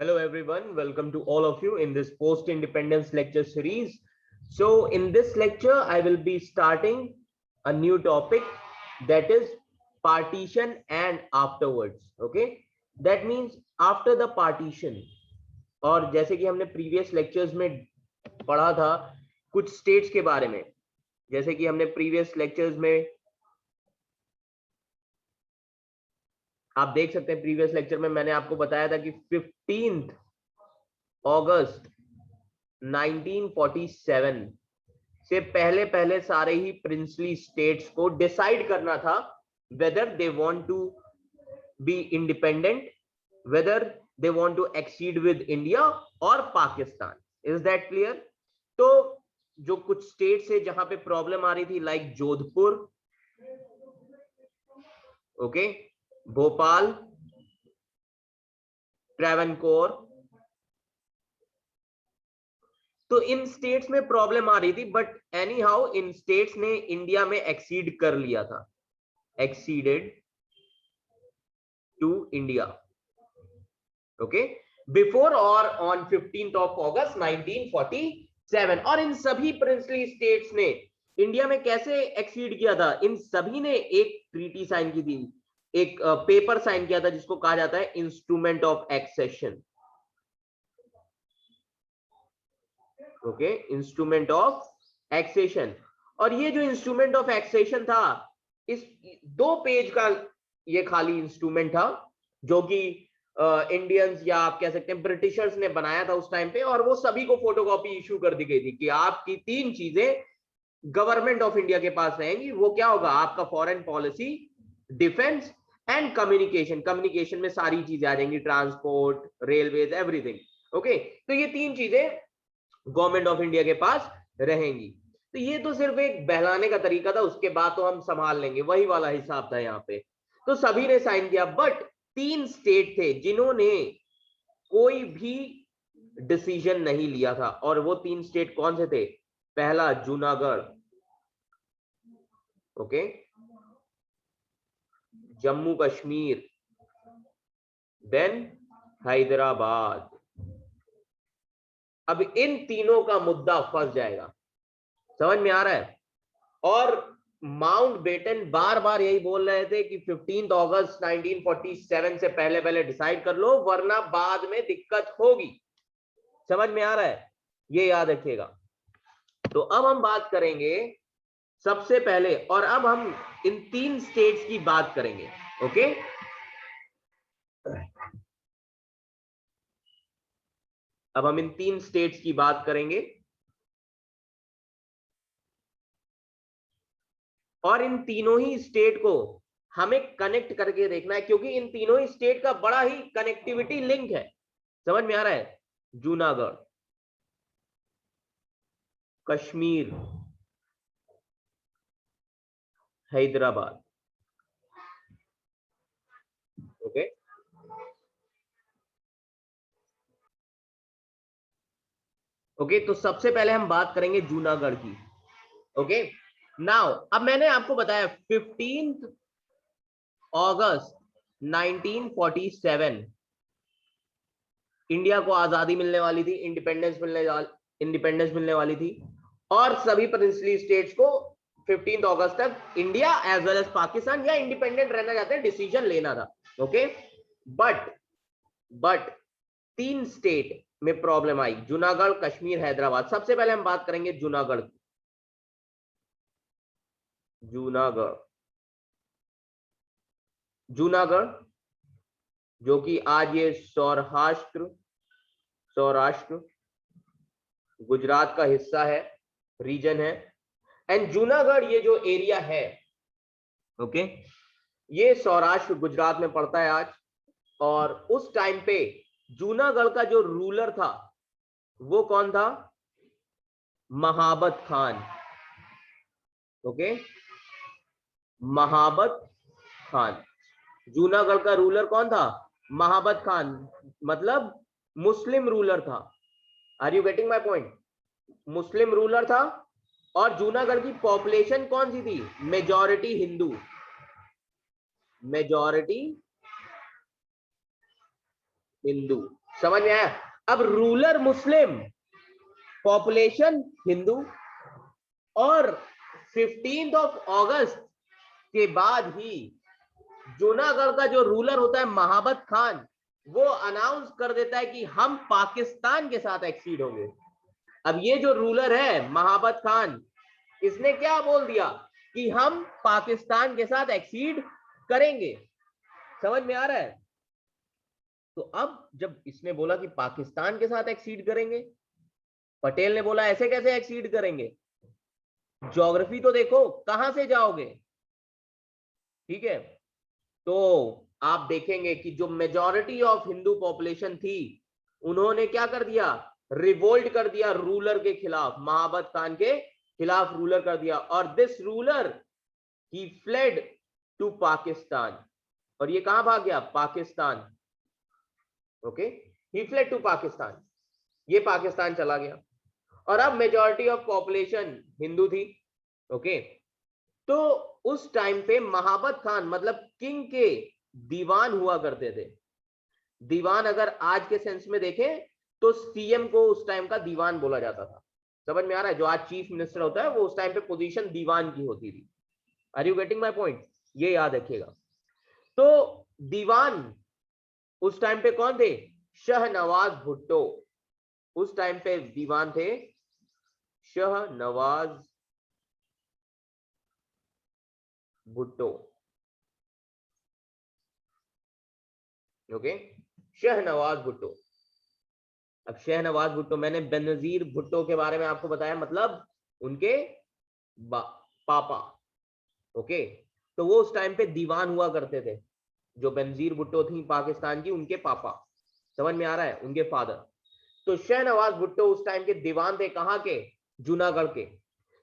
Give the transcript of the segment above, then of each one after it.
Hello everyone, welcome to all of you in this post-independence lecture series. So in this lecture, I will be starting a new topic that is partition and afterwards. Okay, that means after the partition. और जैसे कि हमने previous lectures में पढ़ा था कुछ states के बारे में, जैसे कि हमने previous lectures में आप देख सकते हैं प्रीवियस लेक्चर में मैंने आपको बताया था कि 15 अगस्त 1947 से पहले पहले सारे ही प्रिंसली स्टेट्स को डिसाइड करना था whether they want to be independent, whether they want to accede with India और पाकिस्तान. Is that clear? तो जो कुछ स्टेट्स है जहां पे प्रॉब्लम आ रही थी लाइक जोधपुर, ओके, भोपाल, ट्रेवनकोर, तो इन स्टेट्स में प्रॉब्लम आ रही थी. बट एनी हाउ इन स्टेट्स ने इंडिया में एक्सीड कर लिया था, acceded to India, okay, before और ऑन 15th of August 1947. और इन सभी प्रिंसली स्टेट्स ने इंडिया में कैसे एक्सीड किया था? इन सभी ने एक ट्रीटी साइन की थी, एक पेपर साइन किया था जिसको कहा जाता है instrument of accession. Okay, instrument of accession. और ये जो इंस्ट्रूमेंट ऑफ एक्सेशन था, इस 2 पेज का ये खाली इंस्ट्रूमेंट था जो कि इंडियंस या आप कह सकते हैं ब्रिटिशर्स ने बनाया था उस टाइम पे, और वो सभी को फोटोकॉपी इशू कर दी गई थी कि आपकी 3 चीजें गवर्नमेंट ऑफ इंडिया के पास रहेंगी. वो क्या होगा? आपका foreign policy, defence and communication. Communication में सारी चीजें आ जाएंगी, ट्रांसपोर्ट, रेलवेज, एवरीथिंग. ओके, तो ये 3 चीजें गवर्नमेंट ऑफ इंडिया के पास रहेंगी. तो ये तो सिर्फ एक बहलाने का तरीका था, उसके बाद तो हम संभाल लेंगे, वही वाला हिसाब था यहाँ पे. तो सभी ने साइन किया, बट 3 स्टेट थे जिन्होंने कोई भी डिसीजन नहीं लिया था. और वो 3 स्टेट कौन से थे? पहला जूनागढ़, ओके, जम्मू कश्मीर, देन हैदराबाद. अब इन तीनों का मुद्दा फंस जाएगा, समझ में आ रहा है? और माउंट बेटन बार बार यही बोल रहे थे कि 15 अगस्त 1947 से पहले पहले डिसाइड कर लो वरना बाद में दिक्कत होगी. समझ में आ रहा है? ये याद रखिएगा. तो अब हम बात करेंगे सबसे पहले, और अब हम इन 3 स्टेट्स की बात करेंगे. ओके, अब हम इन 3 स्टेट्स की बात करेंगे और इन तीनों ही स्टेट को हमें कनेक्ट करके देखना है, क्योंकि इन तीनों ही स्टेट का बड़ा ही कनेक्टिविटी लिंक है. समझ में आ रहा है? जूनागढ़, कश्मीर, हैदराबाद. ओके, ओके, तो सबसे पहले हम बात करेंगे जूनागढ़ की. ओके, नाउ अब मैंने आपको बताया 15 अगस्त 1947 इंडिया को आजादी मिलने वाली थी, इंडिपेंडेंस मिलने वाली थी, और सभी प्रिंसली स्टेट्स को 15 अगस्त तक India as well as Pakistan या इंडिपेंडेंट रहना चाहते हैं, डिसीजन लेना था. ओके, बट 3 स्टेट में प्रॉब्लम आई, जूनागढ़, कश्मीर, हैदराबाद. सबसे पहले हम बात करेंगे जूनागढ़ की. जूनागढ़ जो कि आज ये सौराष्ट्र गुजरात का हिस्सा है, रीजन है. एंड जूनागढ़ ये जो एरिया है, ओके, ये सौराष्ट्र गुजरात में पड़ता है आज. और उस टाइम पे जूनागढ़ का जो रूलर था वो कौन था? महाबत खान. ओके, महाबत खान. जूनागढ़ का रूलर कौन था? महाबत खान, मतलब मुस्लिम रूलर था. Are you getting my point? Muslim ruler था. और जूनागढ़ की पॉपुलेशन कौन सी थी? Majority Hindu, majority Hindu. समझ में आया? अब रूलर मुस्लिम, पॉपुलेशन हिंदू, और 15 अगस्त के बाद ही जूनागढ़ का जो रूलर होता है महाबत खान, वो अनाउंस कर देता है कि हम पाकिस्तान के साथ एक्सीड होंगे। अब ये जो रूलर है महाबत खान, इसने क्या बोल दिया कि हम पाकिस्तान के साथ एक्सीड करेंगे। समझ में आ रहा है? तो अब जब इसने बोला कि पाकिस्तान के साथ एक्सीड करेंगे, पटेल ने बोला ऐसे कैसे एक्सीड करेंगे, ज्योग्राफी तो देखो, कहां से जाओगे। ठीक है, तो आप देखेंगे कि जो मेजॉरिटी ऑफ हिंदू पॉपुलेशन थी, उन्होंने क्या कर दिया, रिवोल्ट कर दिया रूलर के खिलाफ, महाबत खान के खिलाफ रूलर कर दिया। और this ruler he fled to Pakistan, और ये कहां भाग गया, Pakistan. Okay, he fled to Pakistan, ये पाकिस्तान चला गया। और अब मेजॉरिटी ऑफ पॉपुलेशन हिंदू थी। ओके, तो उस टाइम पे महाबत खान मतलब किंग के दीवान हुआ करते थे। दीवान अगर आज के सेंस में देखें तो सीएम को उस टाइम का दीवान बोला जाता था। समझ में आ रहा है? जो आज चीफ मिनिस्टर होता है, वो उस टाइम पे पोजीशन दीवान की होती थी। Are you getting my point? ये याद रखिएगा। तो दीवान उस टाइम पे कौन थे, शाहनवाज भुट्टो। उस टाइम पे दीवान थे शाहनवाज भुट्टो। ओके, शाहनवाज भुट्टो। अब शाहनवाज भुट्टो, मैंने बेनजीर भुट्टो के बारे में आपको बताया, मतलब उनके पापा। ओके, तो वो उस टाइम पे दीवान हुआ करते थे। जो बेनजीर भुट्टो थी पाकिस्तान की, उनके पापा। समझ में आ रहा है? उनके फादर। तो शाहनवाज भुट्टो उस टाइम के दीवान थे, कहां के, जूनागढ़ के।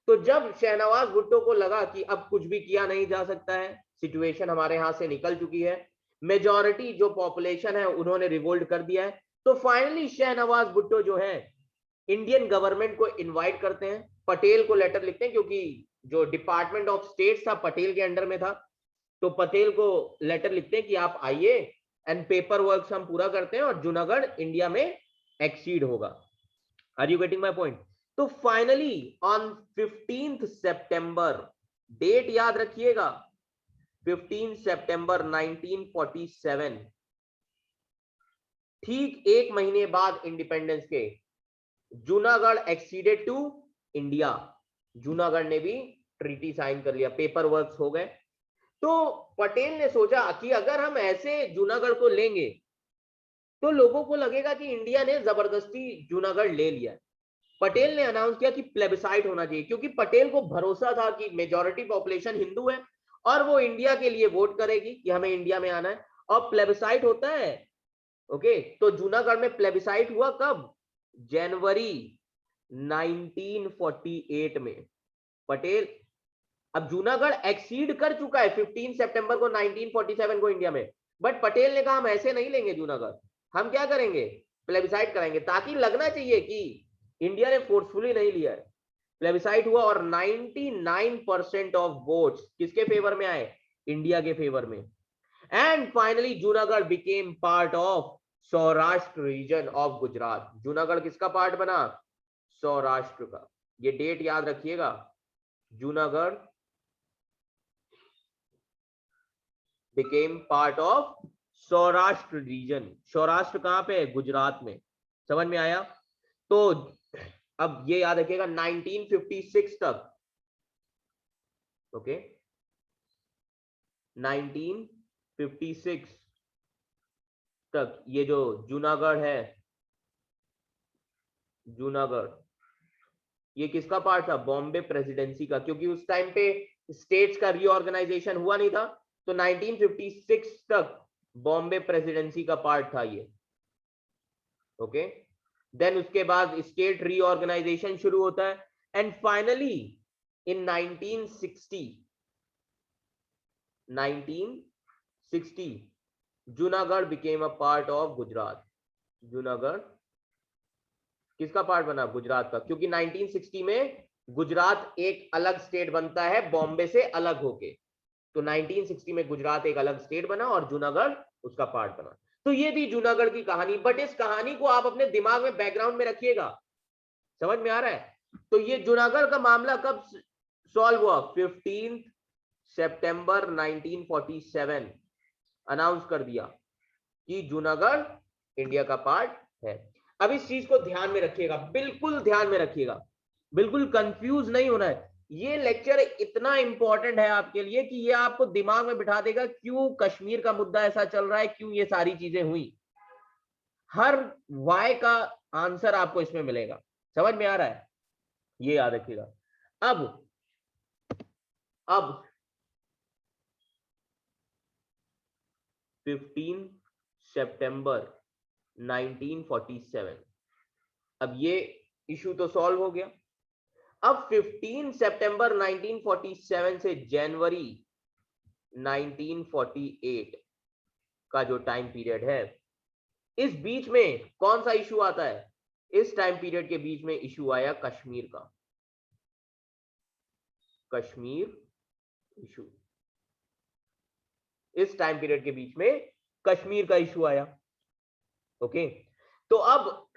तो जब शाहनवाज भुट्टो को लगा कि अब कुछ भी किया नहीं जा सकता है, सिचुएशन हमारे हाथ से निकल चुकी है, मेजॉरिटी जो पॉपुलेशन है उन्होंने रिवोल्ट कर दिया है, तो फाइनली शाहनवाज भुट्टो जो है इंडियन गवर्नमेंट को इनवाइट करते हैं, पटेल को लेटर लिखते हैं, क्योंकि जो डिपार्टमेंट ऑफ स्टेट था पटेल के अंडर में था। तो पटेल को लेटर लिखते हैं कि आप आइए एंड पेपर वर्क हम पूरा करते हैं और जूनागढ़ इंडिया में एक्सीड होगा। Are you getting my point? तो फाइनली ऑन 15 सितंबर, डेट याद रखिएगा, 15 सितंबर 1947, ठीक एक महीने बाद इंडिपेंडेंस के, Junagadh acceded to India. Junagadh ने भी ट्रीटी साइन कर लिया, पेपर वर्क हो गए। तो पटेल ने सोचा कि अगर हम ऐसे जूनागढ़ को लेंगे तो लोगों को लगेगा कि इंडिया ने जबरदस्ती जूनागढ़ ले लिया। पटेल ने अनाउंस किया कि प्लेबिसाइट होना चाहिए, क्योंकि पटेल को भरोसा था कि मेजॉरिटी पॉपुलेशन हिंदू है और वो इंडिया के लिए वोट करेगी कि हमें इंडिया में आना है, और प्लेबिसाइट होता है। ओके, तो जूनागढ़ में प्लेबिसाइट हुआ कब, जनवरी 1948 में। पटेल, अब जूनागढ़ एक्सीड कर चुका है 15 सितंबर को 1947 को इंडिया में, बट पटेल ने कहा हम ऐसे नहीं लेंगे जूनागढ़, हम क्या करेंगे, प्लेबिसाइट कराएंगे, ताकि लगना चाहिए कि इंडिया ने फोर्सफुली नहीं लिया है। प्लेबिसाइट हुआ और 99% ऑफ वोट्स किसके फेवर में आए, इंडिया के फेवर में। And finally Junagadh became part of Saurashtra region of Gujarat. Junagadh किसका पार्ट बना, सौराष्ट्र का। ये डेट याद रखिएगा, Junagadh became part of Saurashtra region. Saurashtra कहां पे है, गुजरात में। समझ में आया? तो अब ये याद रखिएगा 1956 तक, ओके, 1956 तक ये जो जूनागढ़ है, जूनागढ़ ये किसका पार्ट था, बॉम्बे प्रेसिडेंसी का, क्योंकि उस टाइम पे स्टेट्स का रीऑर्गेनाइजेशन हुआ नहीं था। तो 1956 तक बॉम्बे प्रेसिडेंसी का पार्ट था ये। ओके, देन उसके बाद स्टेट रीऑर्गेनाइजेशन शुरू होता है and finally in 1960 Junagadh became a part of Gujarat. Junagadh किसका पार्ट बना, गुजरात का, क्योंकि 1960 में गुजरात एक अलग स्टेट बनता है बॉम्बे से अलग होके। तो 1960 में गुजरात एक अलग स्टेट बना और जूनागढ़ उसका पार्ट बना। तो ये थी जूनागढ़ की कहानी, बट इस कहानी को आप अपने दिमाग में बैकग्राउंड में रखिएगा, समझ में आ रहा है। तो ये जूनागढ़ का मामला कब सॉल्व हुआ? 15 सितंबर 1947 अनाउंस कर दिया कि जूनागढ़ इंडिया का पार्ट है। अब इस चीज को ध्यान में रखिएगा, बिल्कुल ध्यान में रखिएगा, बिल्कुल कंफ्यूज नहीं होना है। ये लेक्चर इतना इंपॉर्टेंट है आपके लिए कि ये आपको दिमाग में बिठा देगा क्यों कश्मीर का मुद्दा ऐसा चल रहा है, क्यों ये सारी चीजें हुई। हर वाई का आंसर आपको इसमें मिलेगा, समझ में आ रहा है, ये याद रखिएगा। अब 15 सितंबर 1947, अब ये इशू तो सॉल्व हो गया। अब 15 सितंबर 1947 से जनवरी 1948 का जो टाइम पीरियड है, इस बीच में कौन सा इशू आता है? इस टाइम पीरियड के बीच में इशू आया कश्मीर का, कश्मीर इशू। इस टाइम पीरियड के बीच में कश्मीर का इशू आया। ओके, तो अब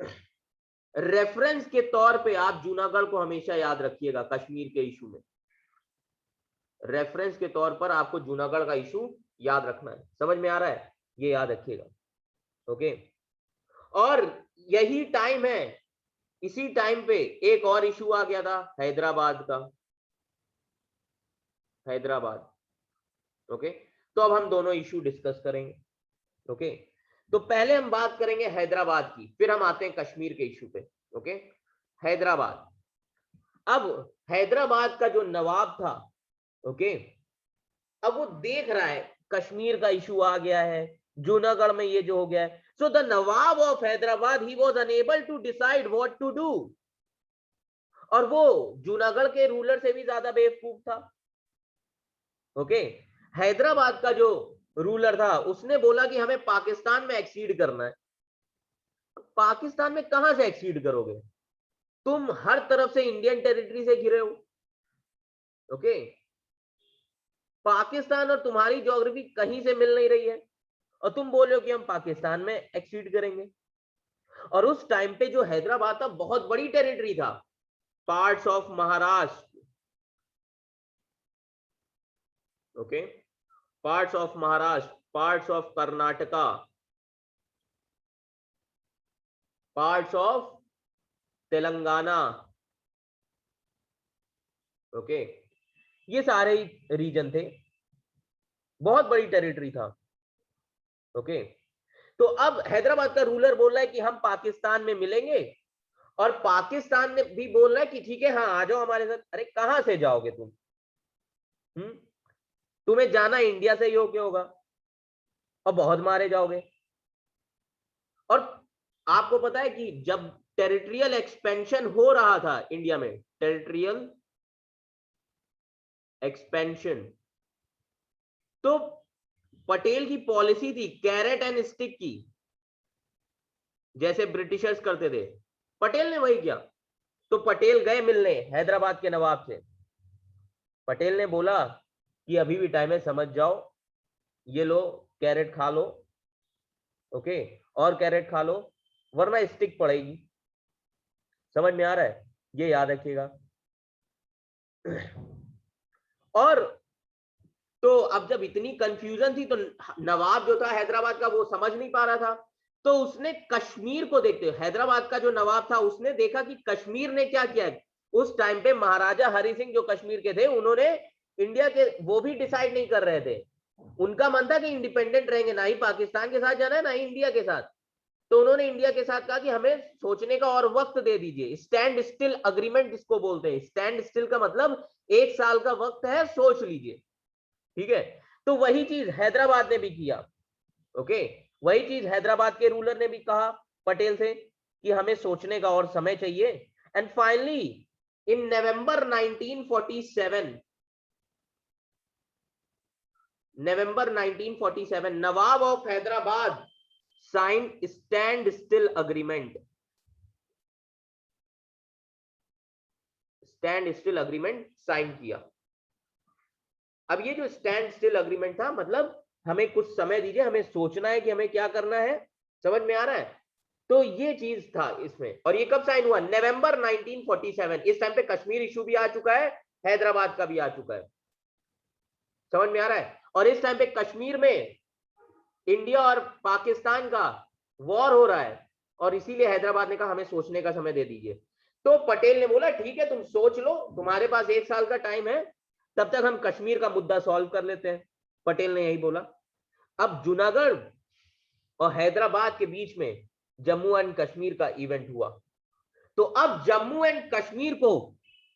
रेफरेंस के तौर पे आप जूनागढ़ को हमेशा याद रखिएगा कश्मीर के इशू में। रेफरेंस के तौर पर आपको जूनागढ़ का इशू याद रखना है, समझ में आ रहा है, ये याद रखिएगा। ओके, और यही टाइम है, इसी टाइम पे एक और इशू आ गया था हैदराबाद का, हैदराबाद। ओके, तो अब हम दोनों इशू डिस्कस करेंगे। ओके, तो पहले हम बात करेंगे हैदराबाद की, फिर हम आते हैं कश्मीर के इशू पे। ओके, हैदराबाद। अब हैदराबाद का जो नवाब था, ओके, अब वो देख रहा है कश्मीर का इशू आ गया है, जूनागढ़ में ये जो हो गया है, so the nawab of Hyderabad he was unable to decide what to do. और वो जूनागढ़ के रूलर से भी ज्यादा बेवकूफ था। ओके, हैदराबाद का जो रूलर था उसने बोला कि हमें पाकिस्तान में एक्सीड करना है। पाकिस्तान में कहां से एक्सीड करोगे, तुम हर तरफ से इंडियन टेरिटरी से घिरे हो। ओके, पाकिस्तान और तुम्हारी ज्योग्राफी कहीं से मिल नहीं रही है, और तुम बोल रहे हो कि हम पाकिस्तान में एक्सीड करेंगे। और उस टाइम पे जो हैदराबाद था बहुत बड़ी टेरिटरी था, parts of Maharashtra, okay, parts of Maharashtra, parts of Karnataka, parts of Telangana. Okay, ये सारे रीजन थे, बहुत बड़ी टेरिटरी था। ओके, तो अब हैदराबाद का रूलर बोल रहा है कि हम पाकिस्तान में मिलेंगे, और पाकिस्तान ने भी बोल रहा है कि ठीक है, हाँ आ जाओ हमारे साथ। अरे कहां से जाओगे तुम? तुम्हें जाना इंडिया से योग्य होगा, और बहुत मारे जाओगे। और आपको पता है कि जब टेरिटरियल एक्सपेंशन हो रहा था इंडिया में, टेरिटरियल एक्सपेंशन, तो पटेल की पॉलिसी थी कैरेट एंड स्टिक की, जैसे ब्रिटिशर्स करते थे, पटेल ने वही किया। तो पटेल गए मिलने हैदराबाद के नवाब से। पटेल ने बोला कि अभी भी टाइम है, समझ जाओ, ये लो कैरेट खा लो, ओके, और कैरेट खा लो वरना स्टिक पड़ेगी। समझ में आ रहा है, ये याद रखिएगा। और तो अब जब इतनी कंफ्यूजन थी, तो नवाब जो था हैदराबाद का वो समझ नहीं पा रहा था, तो उसने कश्मीर को देखते हुए, हैदराबाद का जो नवाब था उसने देखा कि कश्मीर ने क्या किया। उस टाइम पे महाराजा हरि सिंह जो कश्मीर के थे, उन्होंने इंडिया के, वो भी डिसाइड नहीं कर रहे थे, उनका मन था कि इंडिपेंडेंट रहेंगे, ना ही पाकिस्तान के साथ जाना है ना ही इंडिया के साथ। तो उन्होंने इंडिया के साथ कहा कि हमें सोचने का और वक्त दे दीजिए, स्टैंड स्टिल अग्रीमेंट जिसको बोलते हैं। स्टैंड स्टिल का मतलब 1 साल का वक्त है, सोच लीजिए, ठीक है। तो वही चीज हैदराबाद ने भी किया। ओके, वही चीज हैदराबाद के रूलर ने भी कहा पटेल से कि हमें सोचने का और समय चाहिए। And finally in November 1947, November 1947 nawab of Hyderabad sign standstill agreement, standstill agreement sign किया। अब ये जो स्टैंड स्टिल अग्रीमेंट था, मतलब हमें कुछ समय दीजिए, हमें सोचना है कि हमें क्या करना है। समझ में आ रहा है? तो ये चीज था इसमें। और ये कब साइन हुआ? नवंबर 1947। इस टाइम पे कश्मीर इशू भी आ चुका है, हैदराबाद का भी आ चुका है। समझ में आ रहा है? और इस टाइम पे कश्मीर में इंडिया और पाकिस्तान का वॉर हो रहा है, और इसीलिए हैदराबाद ने कहा हमें सोचने का समय दे दीजिए। तो पटेल ने बोला ठीक है, तुम सोच लो, तुम्हारे पास 1 साल का टाइम है, तब तक हम कश्मीर का मुद्दा सॉल्व कर लेते हैं। पटेल ने यही बोला। अब जूनागढ़ और हैदराबाद के बीच में जम्मू एंड कश्मीर का इवेंट हुआ। तो अब जम्मू एंड कश्मीर को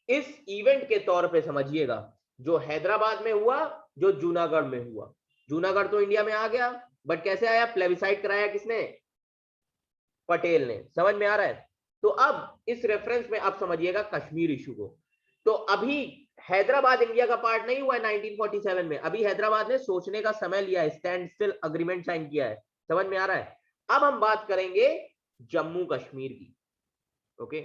इस इवेंट के तौर पे समझिएगा, जो हैदराबाद में हुआ, जो जूनागढ़ में हुआ। जूनागढ़ तो इंडिया में आ गया, बट कैसे आया? प्लेबिसाइट कराया किसने? पटेल ने। समझ में आ रहा है? तो अब इस रेफरेंस में आप समझिएगा कश्मीर इशू को। तो अभी हैदराबाद इंडिया का पार्ट नहीं हुआ है 1947 में, अभी हैदराबाद ने सोचने का समय लिया है, स्टैंड स्टिल अग्रीमेंट साइन किया है। समझ में आ रहा है? अब हम बात करेंगे जम्मू कश्मीर की। Okay,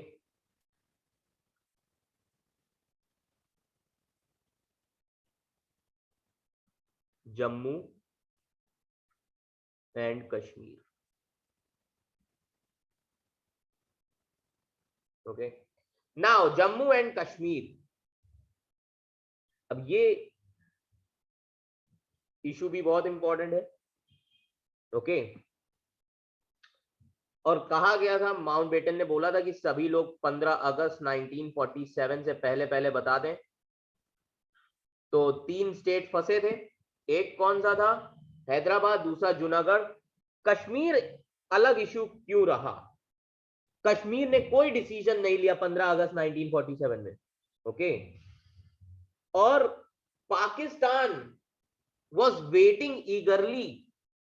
Jammu and Kashmir. Okay, now Jammu and Kashmir, अब ये इशू भी बहुत इंपॉर्टेंट है। ओके, और कहा गया था, माउंटबेटन ने बोला था कि सभी लोग 15 अगस्त 1947 से पहले पहले बता दें। तो 3 स्टेट फंसे थे, एक कौन सा था? हैदराबाद, दूसरा जूनागढ़। कश्मीर अलग इशू क्यों रहा? कश्मीर ने कोई डिसीजन नहीं लिया 15 अगस्त 1947 में। ओके, और Pakistan was waiting eagerly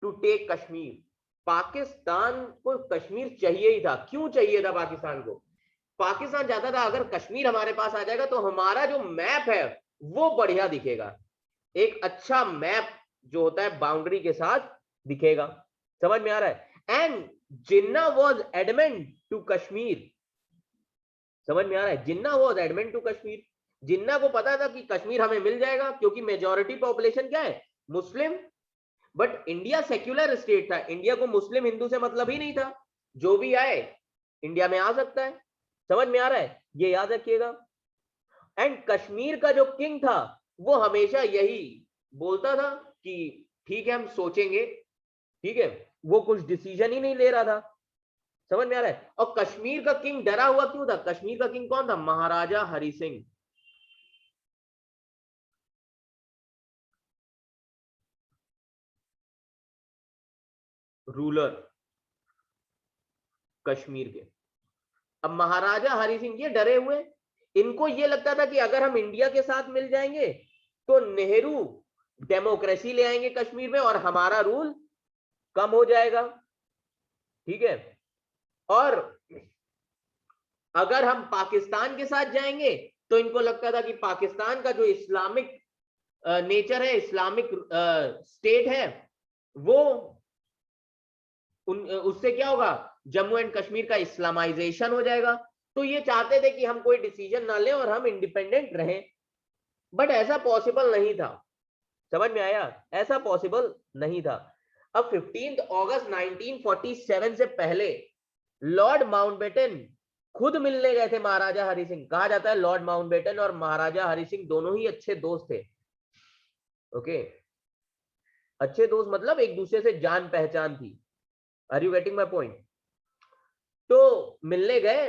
to take Kashmir. Pakistan को कश्मीर चाहिए ही था। क्यों चाहिए था पाकिस्तान को? पाकिस्तान चाहता था अगर कश्मीर हमारे पास आ जाएगा तो हमारा जो मैप है वो बढ़िया दिखेगा, एक अच्छा मैप जो होता है बाउंड्री के साथ दिखेगा। समझ में आ रहा है? And Jinnah was adamant to Kashmir. समझ में आ रहा है? Jinnah was adamant to Kashmir. Jinnah को पता था कि कश्मीर हमें मिल जाएगा, क्योंकि मेजॉरिटी पॉपुलेशन क्या है? मुस्लिम। बट इंडिया सेक्युलर स्टेट था, इंडिया को मुस्लिम हिंदू से मतलब ही नहीं था, जो भी आए इंडिया में आ सकता है। समझ में आ रहा है? ये याद रखिएगा। एंड कश्मीर का जो किंग था वो हमेशा यही बोलता था कि ठीक है हम सोचेंगे, ठीक है, वो कुछ डिसीजन ही नहीं ले रहा था। समझ में आ रहा है? और कश्मीर का किंग डरा हुआ क्यों था? कश्मीर का किंग कौन था? महाराजा हरि सिंह। रूलर कश्मीर के। अब महाराजा हरि सिंह ये डरे हुए, इनको ये लगता था कि अगर हम इंडिया के साथ मिल जाएंगे तो नेहरू डेमोक्रेसी ले आएंगे कश्मीर में और हमारा रूल कम हो जाएगा। ठीक है, और अगर हम पाकिस्तान के साथ जाएंगे तो इनको लगता था कि पाकिस्तान का जो इस्लामिक नेचर है, इस्लामिक स्टेट है, वो उससे क्या होगा? जम्मू एंड कश्मीर का इस्लामाइजेशन हो जाएगा। तो ये चाहते थे कि हम कोई डिसीजन ना लें और हम इंडिपेंडेंट रहें, बट ऐसा पॉसिबल नहीं था। समझ में आया? ऐसा पॉसिबल नहीं था। अब 15 अगस्त 1947 से पहले लॉर्ड माउंटबेटन खुद मिलने गए थे महाराजा हरि सिंह। कहा जाता है लॉर्ड माउंटबेटन और महाराजा हरि सिंह दोनों ही अच्छे दोस्त थे। ओके, अच्छे दोस्त मतलब एक दूसरे से जान पहचान थी। Are you getting my point? तो मिलने गए,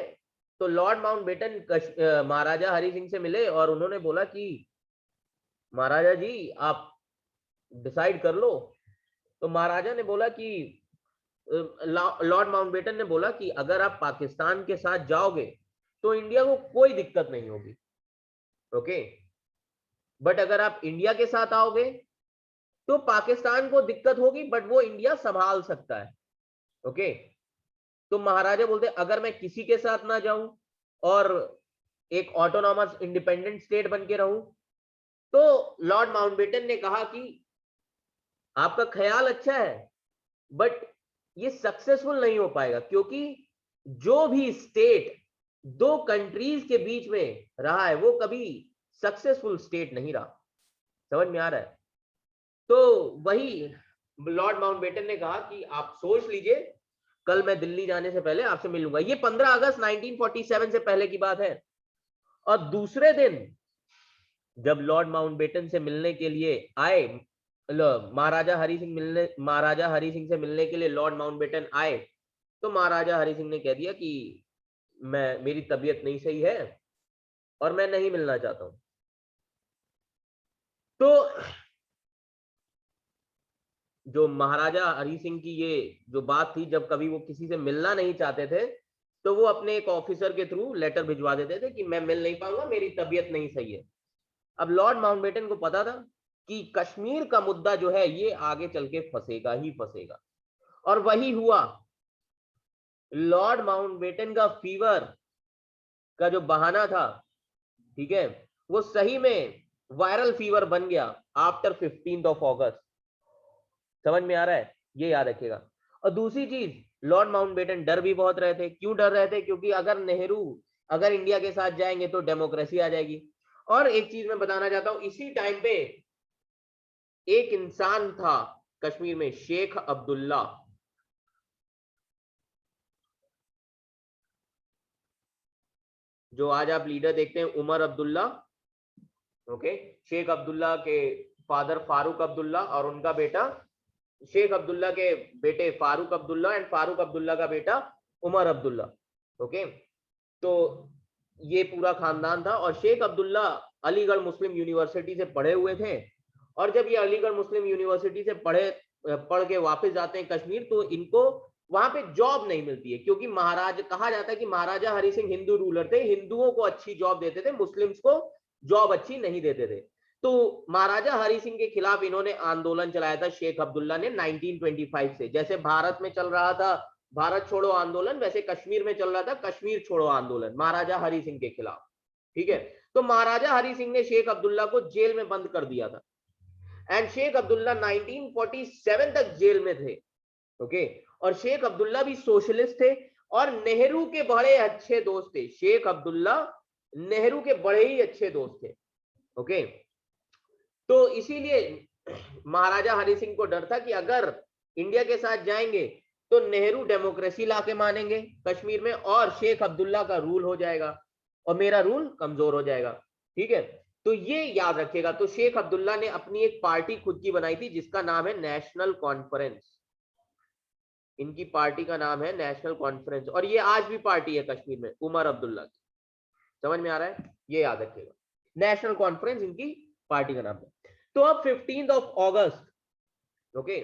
तो लॉर्ड माउंटबेटन महाराजा हरि सिंह से मिले और उन्होंने बोला कि महाराजा जी आप डिसाइड कर लो। तो महाराजा ने बोला कि लॉर्ड माउंटबेटन ने बोला कि अगर आप पाकिस्तान के साथ जाओगे तो इंडिया को कोई दिक्कत नहीं होगी। ओके, बट अगर आप इंडिया के साथ आओगे तो पाकिस्तान को दिक्कत होगी, बट वो इंडिया संभाल सकता है। ओके, तो महाराजा बोलते अगर मैं किसी के साथ ना जाऊं और एक ऑटोनॉमस इंडिपेंडेंट स्टेट बन के रहूं, तो लॉर्ड माउंटबेटन ने कहा कि आपका ख्याल अच्छा है बट ये सक्सेसफुल नहीं हो पाएगा, क्योंकि जो भी स्टेट दो कंट्रीज के बीच में रहा है वो कभी सक्सेसफुल स्टेट नहीं रहा। समझ में आ रहा है? तो वही लॉर्ड माउंटबेटन ने कहा कि आप सोच लीजिए, कल मैं दिल्ली जाने से पहले आपसे मिलूंगा। ये 15 अगस्त 1947 से पहले की बात है। और दूसरे दिन जब लॉर्ड माउंटबेटन से मिलने के लिए आए, महाराजा हरि सिंह से मिलने के लिए लॉर्ड माउंटबेटन आए, तो महाराजा हरि सिंह ने कह दिया कि मेरी तबीयत नहीं सही है और मैं नहीं मिलना चाहता हूं। तो जो महाराजा हरि सिंह की ये जो बात थी, जब कभी वो किसी से मिलना नहीं चाहते थे तो वो अपने एक ऑफिसर के थ्रू लेटर भिजवा देते थे कि मैं मिल नहीं पाऊंगा, मेरी तबीयत नहीं सही है। अब लॉर्ड माउंटबेटन को पता था कि कश्मीर का मुद्दा जो है ये आगे चल के फंसेगा ही फंसेगा, और वही हुआ। लॉर्ड माउंटबेटन का फीवर का जो बहाना था, ठीक है, वो सही में वायरल फीवर बन गया आफ्टर 15 अगस्त। समझ में आ रहा है? ये याद रखिएगा। और दूसरी चीज, लॉर्ड माउंटबेटन डर भी बहुत रहे थे। क्यों डर रहे थे? क्योंकि अगर इंडिया के साथ जाएंगे तो डेमोक्रेसी आ जाएगी। और एक चीज मैं बताना चाहता हूं, इसी टाइम पे एक इंसान था कश्मीर में, शेख अब्दुल्ला। जो आज आप लीडर देखते हैं, उमर अब्दुल्ला, ओके, शेख अब्दुल्ला के फादर फारूक अब्दुल्ला और उनका बेटा, शेख अब्दुल्ला के बेटे फारूक अब्दुल्ला एंड फारूक अब्दुल्ला का बेटा उमर अब्दुल्ला, ओके। तो ये पूरा खानदान था। और शेख अब्दुल्ला अलीगढ़ मुस्लिम यूनिवर्सिटी से पढ़े हुए थे। और जब ये अलीगढ़ मुस्लिम यूनिवर्सिटी से पढ़ के वापस जाते हैं कश्मीर, तो इनको वहां पे जॉब नहीं मिलती है, क्योंकि कहा जाता है कि महाराजा हरि सिंह हिंदू रूलर थे, हिंदुओं को अच्छी जॉब देते थे, मुस्लिम्स को जॉब अच्छी नहीं देते थे। तो महाराजा हरि सिंह के खिलाफ इन्होंने आंदोलन चलाया था शेख अब्दुल्ला ने 1925 से। जैसे भारत में चल रहा था भारत छोड़ो आंदोलन, वैसे कश्मीर में चल रहा था कश्मीर छोड़ो आंदोलन महाराजा हरि सिंह के खिलाफ, ठीक है। तो महाराजा हरि सिंह ने शेख अब्दुल्ला को जेल में बंद कर दिया था, एंड शेख अब्दुल्ला 1947 तक जेल में थे, ओके। और शेख अब्दुल्ला भी सोशलिस्ट थे और नेहरू के बड़े अच्छे दोस्त थे। शेख अब्दुल्ला नेहरू के बड़े ही अच्छे दोस्त थे, ओके। तो इसीलिए महाराजा हरि सिंह को डर था कि अगर इंडिया के साथ जाएंगे तो नेहरू डेमोक्रेसी लाके मानेंगे कश्मीर में, और शेख अब्दुल्ला का रूल हो जाएगा और मेरा रूल कमजोर हो जाएगा, ठीक है। तो ये याद रखिएगा। तो शेख अब्दुल्ला ने अपनी एक पार्टी खुद की बनाई थी जिसका नाम है नेशनल कॉन्फ्रेंस। इनकी पार्टी का नाम है नेशनल कॉन्फ्रेंस, और ये आज भी पार्टी है कश्मीर में उमर अब्दुल्ला की। समझ में आ रहा है? ये याद रखिएगा, नेशनल कॉन्फ्रेंस इनकी पार्टी का नाम है। तो अब 15 अगस्त, ओके,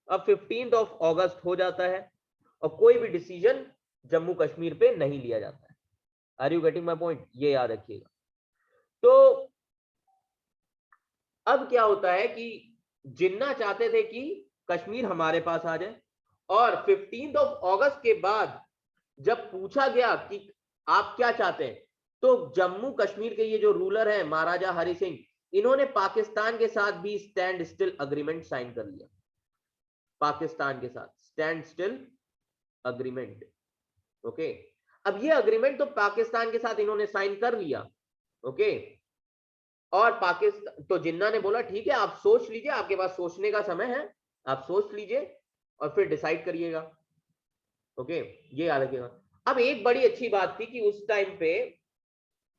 अब 15 अगस्त हो जाता है और कोई भी डिसीजन जम्मू कश्मीर पे नहीं लिया जाता है। Are you getting my point? ये याद रखिएगा। तो अब क्या होता है कि जिन्ना चाहते थे कि कश्मीर हमारे पास आ जाए, और 15 अगस्त के बाद जब पूछा गया कि आप क्या चाहते हैं, तो जम्मू कश्मीर के ये जो रूलर हैं महाराजा हरि सिंह, इन्होंने पाकिस्तान के साथ भी स्टैंड स्टिल अग्रीमेंट साइन कर लिया। पाकिस्तान के साथ स्टैंड स्टिल अग्रीमेंट, ओके। अब ये अग्रीमेंट तो पाकिस्तान के साथ इन्होंने साइन कर लिया, ओके। और पाकिस्तान, तो जिन्ना ने बोला ठीक है आप सोच लीजिए, आपके पास सोचने का समय है, आप सोच लीजिए और फिर डिसाइड करिएगा, ओके। ये याद रखिएगा। अब एक बड़ी अच्छी बात थी कि उस टाइम पे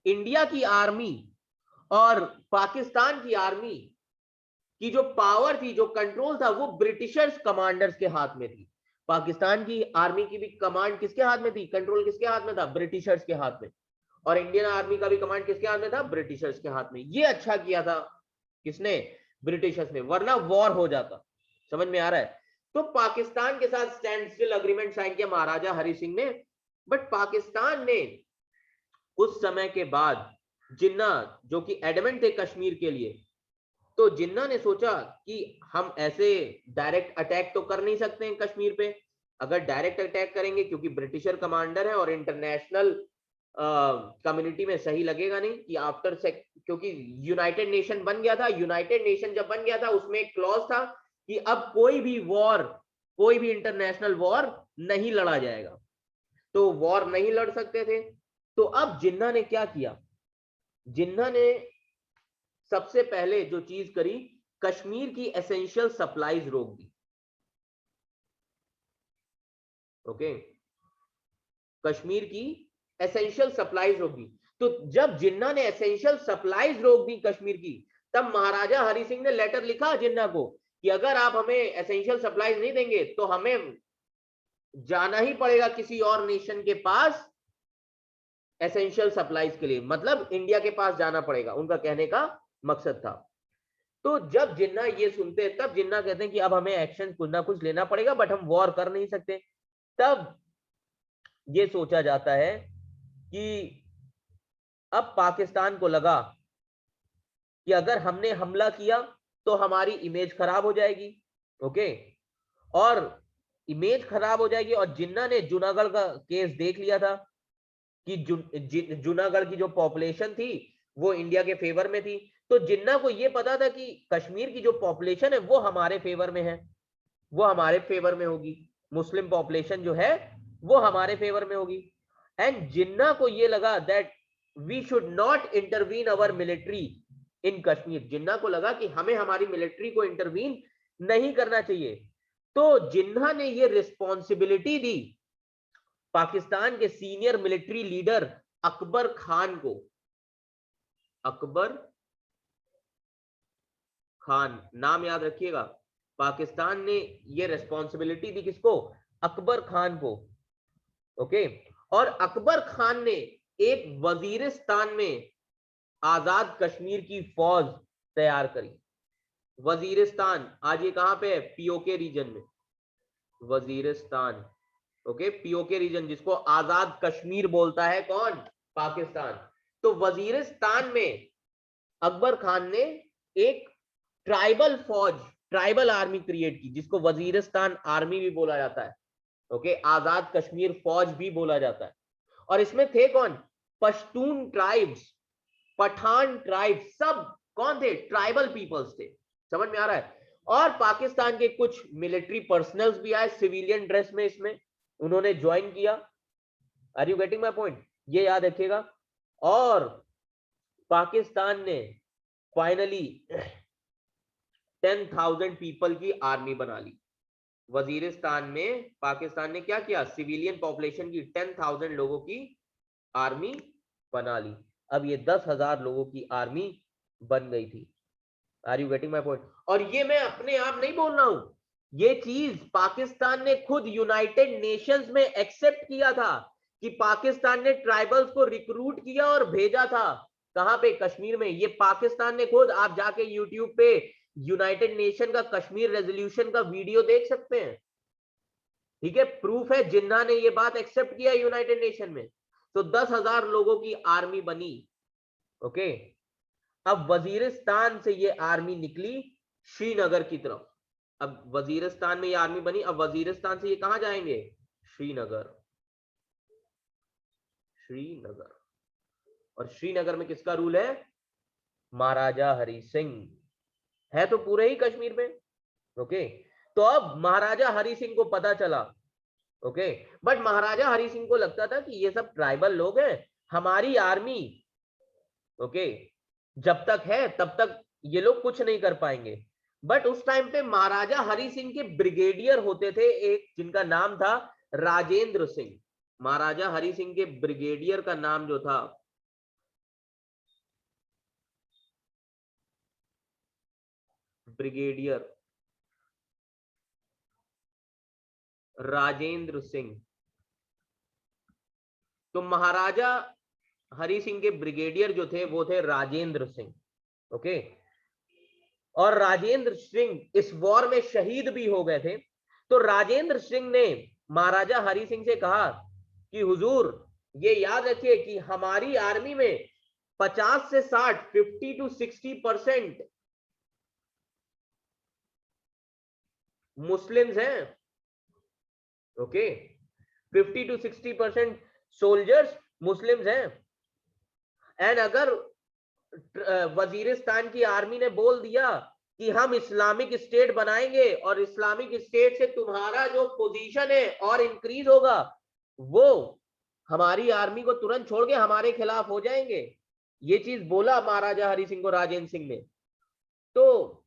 इंडिया की आर्मी और पाकिस्तान की आर्मी की जो पावर थी, जो कंट्रोल था, वो ब्रिटिशर्स कमांडर्स के हाथ में थी। पाकिस्तान की आर्मी की भी कमांड किसके हाथ में थी? कंट्रोल किसके हाथ में था? ब्रिटिशर्स के हाथ में। और इंडियन आर्मी का भी कमांड किसके हाथ में था? ब्रिटिशर्स के हाथ में। ये अच्छा किया था किसने? ब्रिटिशर्स ने, वरना वॉर हो जाता। समझ में आ रहा है? तो पाकिस्तान के साथ स्टैंड स्टिल अग्रीमेंट साइन किया महाराजा हरि सिंह ने। बट पाकिस्तान ने उस समय के बाद, जिन्ना जो कि एडमेंट थे कश्मीर के लिए, तो जिन्ना ने सोचा कि हम ऐसे डायरेक्ट अटैक तो कर नहीं सकते हैं कश्मीर पे। अगर डायरेक्ट अटैक करेंगे, क्योंकि ब्रिटिशर कमांडर है और इंटरनेशनल कम्युनिटी में सही लगेगा नहीं कि क्योंकि यूनाइटेड नेशन बन गया था। यूनाइटेड नेशन जब बन गया था उसमें एक क्लॉज था कि अब कोई भी इंटरनेशनल वॉर नहीं लड़ा जाएगा, तो वॉर नहीं लड़ सकते थे। तो अब जिन्ना ने क्या किया? जिन्ना ने सबसे पहले जो चीज करी कश्मीर की एसेंशियल सप्लाईज रोक दी। ओके, कश्मीर की एसेंशियल सप्लाईज रोक दी। तो जब जिन्ना ने एसेंशियल सप्लाईज रोक दी कश्मीर की, तब महाराजा हरि सिंह ने लेटर लिखा जिन्ना को कि अगर आप हमें एसेंशियल सप्लाईज नहीं देंगे तो हमें जाना ही पड़ेगा किसी और नेशन के पास एसेंशियल सप्लाईज के लिए, मतलब इंडिया के पास जाना पड़ेगा, उनका कहने का मकसद था। तो जब जिन्ना ये सुनते हैं तब जिन्ना कहते हैं कि अब हमें एक्शन कुछ ना कुछ लेना पड़ेगा, बट हम वॉर कर नहीं सकते। तब ये सोचा जाता है कि अब पाकिस्तान को लगा कि अगर हमने हमला किया तो हमारी इमेज खराब हो जाएगी। ओके, और इमेज खराब हो जाएगी, और जिन्ना ने जूनागढ़ का केस देख लिया था कि जूनागढ़ की जो पॉपुलेशन थी वो इंडिया के फेवर में थी। तो जिन्ना को ये पता था कि कश्मीर की जो पॉपुलेशन है वो हमारे फेवर में है, वो हमारे फेवर में होगी, मुस्लिम पॉपुलेशन जो है वो हमारे फेवर में होगी। एंड जिन्ना को ये लगा that we should not intervene our military in Kashmir. Jinnah को लगा कि हमें हमारी मिलिट्री को इंटरवीन नहीं करना चाहिए। तो जिन्ना ने ये रिस्पॉन्सिबिलिटी दी पाकिस्तान के senior military leader Akbar Khan को। अकबर खान नाम याद रखिएगा। पाकिस्तान ने ये रिस्पॉन्सिबिलिटी दी किसको? अकबर खान को। ओके, और अकबर खान ने एक वजीरिस्तान में आजाद कश्मीर की फौज तैयार करी। वजीरिस्तान आज ये कहां पे है? पीओके रीजन में, वजीरिस्तान। ओके, पीओके रीजन जिसको आजाद कश्मीर बोलता है कौन? पाकिस्तान। तो वजीरिस्तान में अकबर खान ने एक ट्राइबल फौज, ट्राइबल आर्मी क्रिएट की, जिसको वजीरिस्तान आर्मी भी बोला जाता है। ओके, आजाद कश्मीर फौज भी बोला जाता है। और इसमें थे कौन? पश्तून ट्राइब्स, पठान ट्राइब्स, सब कौन थे? ट्राइबल पीपल्स थे। समझ में आ रहा है? और पाकिस्तान के कुछ मिलिट्री पर्सनल्स भी आए सिविलियन ड्रेस में, इसमें उन्होंने ज्वाइन किया। Are you getting my point? ये याद रखिएगा। और पाकिस्तान ने फाइनली 10,000 पीपल की आर्मी बना ली। वजीरिस्तान में पाकिस्तान ने क्या किया? सिविलियन पॉपुलेशन की 10,000 लोगों की आर्मी बना ली। अब ये 10,000 लोगों की आर्मी बन गई थी। Are you getting my point? और ये मैं अपने आप नहीं बोल रहा हूं, ये चीज पाकिस्तान ने खुद यूनाइटेड नेशंस में एक्सेप्ट किया था कि पाकिस्तान ने ट्राइबल्स को रिक्रूट किया और भेजा था। कहां पे? कश्मीर में। ये पाकिस्तान ने खुद, आप जाके यूट्यूब पे यूनाइटेड नेशन का कश्मीर रेजोल्यूशन का वीडियो देख सकते हैं। ठीक है, प्रूफ है, जिन्ना ने ये बात एक्सेप्ट किया यूनाइटेड नेशन में। तो 10,000 लोगों की आर्मी बनी। ओके, अब वजीरिस्तान से ये आर्मी निकली श्रीनगर की तरफ। अब वजीरिस्तान में ये आर्मी बनी, अब वजीरिस्तान से ये कहां जाएंगे? श्रीनगर। श्रीनगर। और श्रीनगर में किसका रूल है? महाराजा हरि सिंह है, तो पूरे ही कश्मीर में। ओके, तो अब महाराजा हरि सिंह को पता चला। ओके, बट महाराजा हरि सिंह को लगता था कि ये सब ट्राइबल लोग हैं, हमारी आर्मी ओके जब तक है तब तक ये लोग कुछ नहीं कर पाएंगे। बट उस टाइम पे महाराजा हरि सिंह के ब्रिगेडियर होते थे एक, जिनका नाम था राजेंद्र सिंह। महाराजा हरि सिंह के ब्रिगेडियर का नाम जो था ब्रिगेडियर राजेंद्र सिंह। तो महाराजा हरि सिंह के ब्रिगेडियर जो थे वो थे राजेंद्र सिंह। ओके, और राजेंद्र सिंह इस वॉर में शहीद भी हो गए थे। तो राजेंद्र सिंह ने महाराजा हरि सिंह से कहा कि हुजूर ये याद रखिए कि हमारी आर्मी में 50 से 60, 50 to 60% मुस्लिम्स हैं। ओके, 50 to 60% सोल्जर्स मुस्लिम्स हैं। एंड अगर वजीरिस्तान की आर्मी ने बोल दिया कि हम इस्लामिक स्टेट बनाएंगे और इस्लामिक स्टेट से तुम्हारा जो पोजीशन है और इंक्रीज होगा, वो हमारी आर्मी को तुरंत छोड़ के हमारे खिलाफ हो जाएंगे। ये चीज बोला महाराजा हरि सिंह को राजेंद्र सिंह ने। तो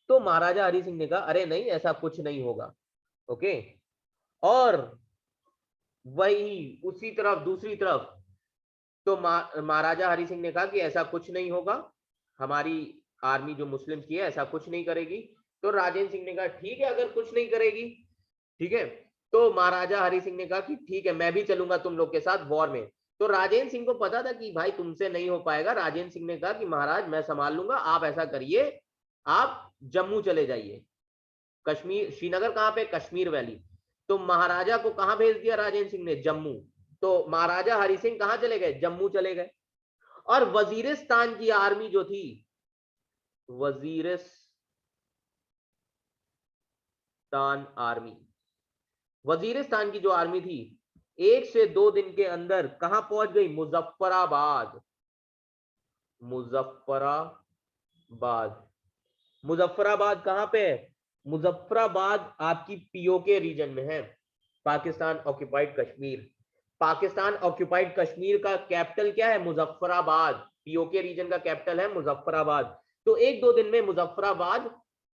तो महाराजा हरि सिंह ने कहा अरे नहीं, ऐसा कुछ नहीं होगा। ओके, और वही उसी तरफ दूसरी तरफ तो महाराजा हरि सिंह ने कहा कि ऐसा कुछ नहीं होगा, हमारी आर्मी जो मुस्लिम्स की है ऐसा कुछ नहीं करेगी। तो राजेंद्र सिंह ने कहा ठीक है, अगर कुछ नहीं करेगी, ठीक है। तो महाराजा हरि सिंह ने कहा कि ठीक है, मैं भी चलूंगा तुम लोग के साथ वॉर में। तो राजेंद्र सिंह को पता था कि भाई तुमसे नहीं हो पाएगा। राजेंद्र सिंह ने कहा कि महाराज मैं संभाल लूंगा, आप ऐसा करिए, आप जम्मू चले जाइए। कश्मीर, श्रीनगर कहां पे? कश्मीर वैली। तो महाराजा को कहां भेज दिया राजेंद्र सिंह ने? जम्मू। तो महाराजा हरि सिंह कहां चले गए? जम्मू चले गए। और वजीरिस्तान की आर्मी जो थी, वजीरिस्तान आर्मी, वजीरिस्तान की जो आर्मी थी 1 से 2 दिन के अंदर कहां पहुंच गई? मुजफ्फराबाद। मुजफ्फराबाद, मुजफ्फराबाद कहां पे है? मुजफ्फराबाद आपकी पीओके रीजन में है, पाकिस्तान ऑक्यूपाइड कश्मीर। पाकिस्तान ऑक्यूपाइड कश्मीर का कैपिटल क्या है? मुजफ्फराबाद। पीओके रीजन का कैपिटल है मुजफ्फराबाद। तो 1-2 दिन में मुजफ्फराबाद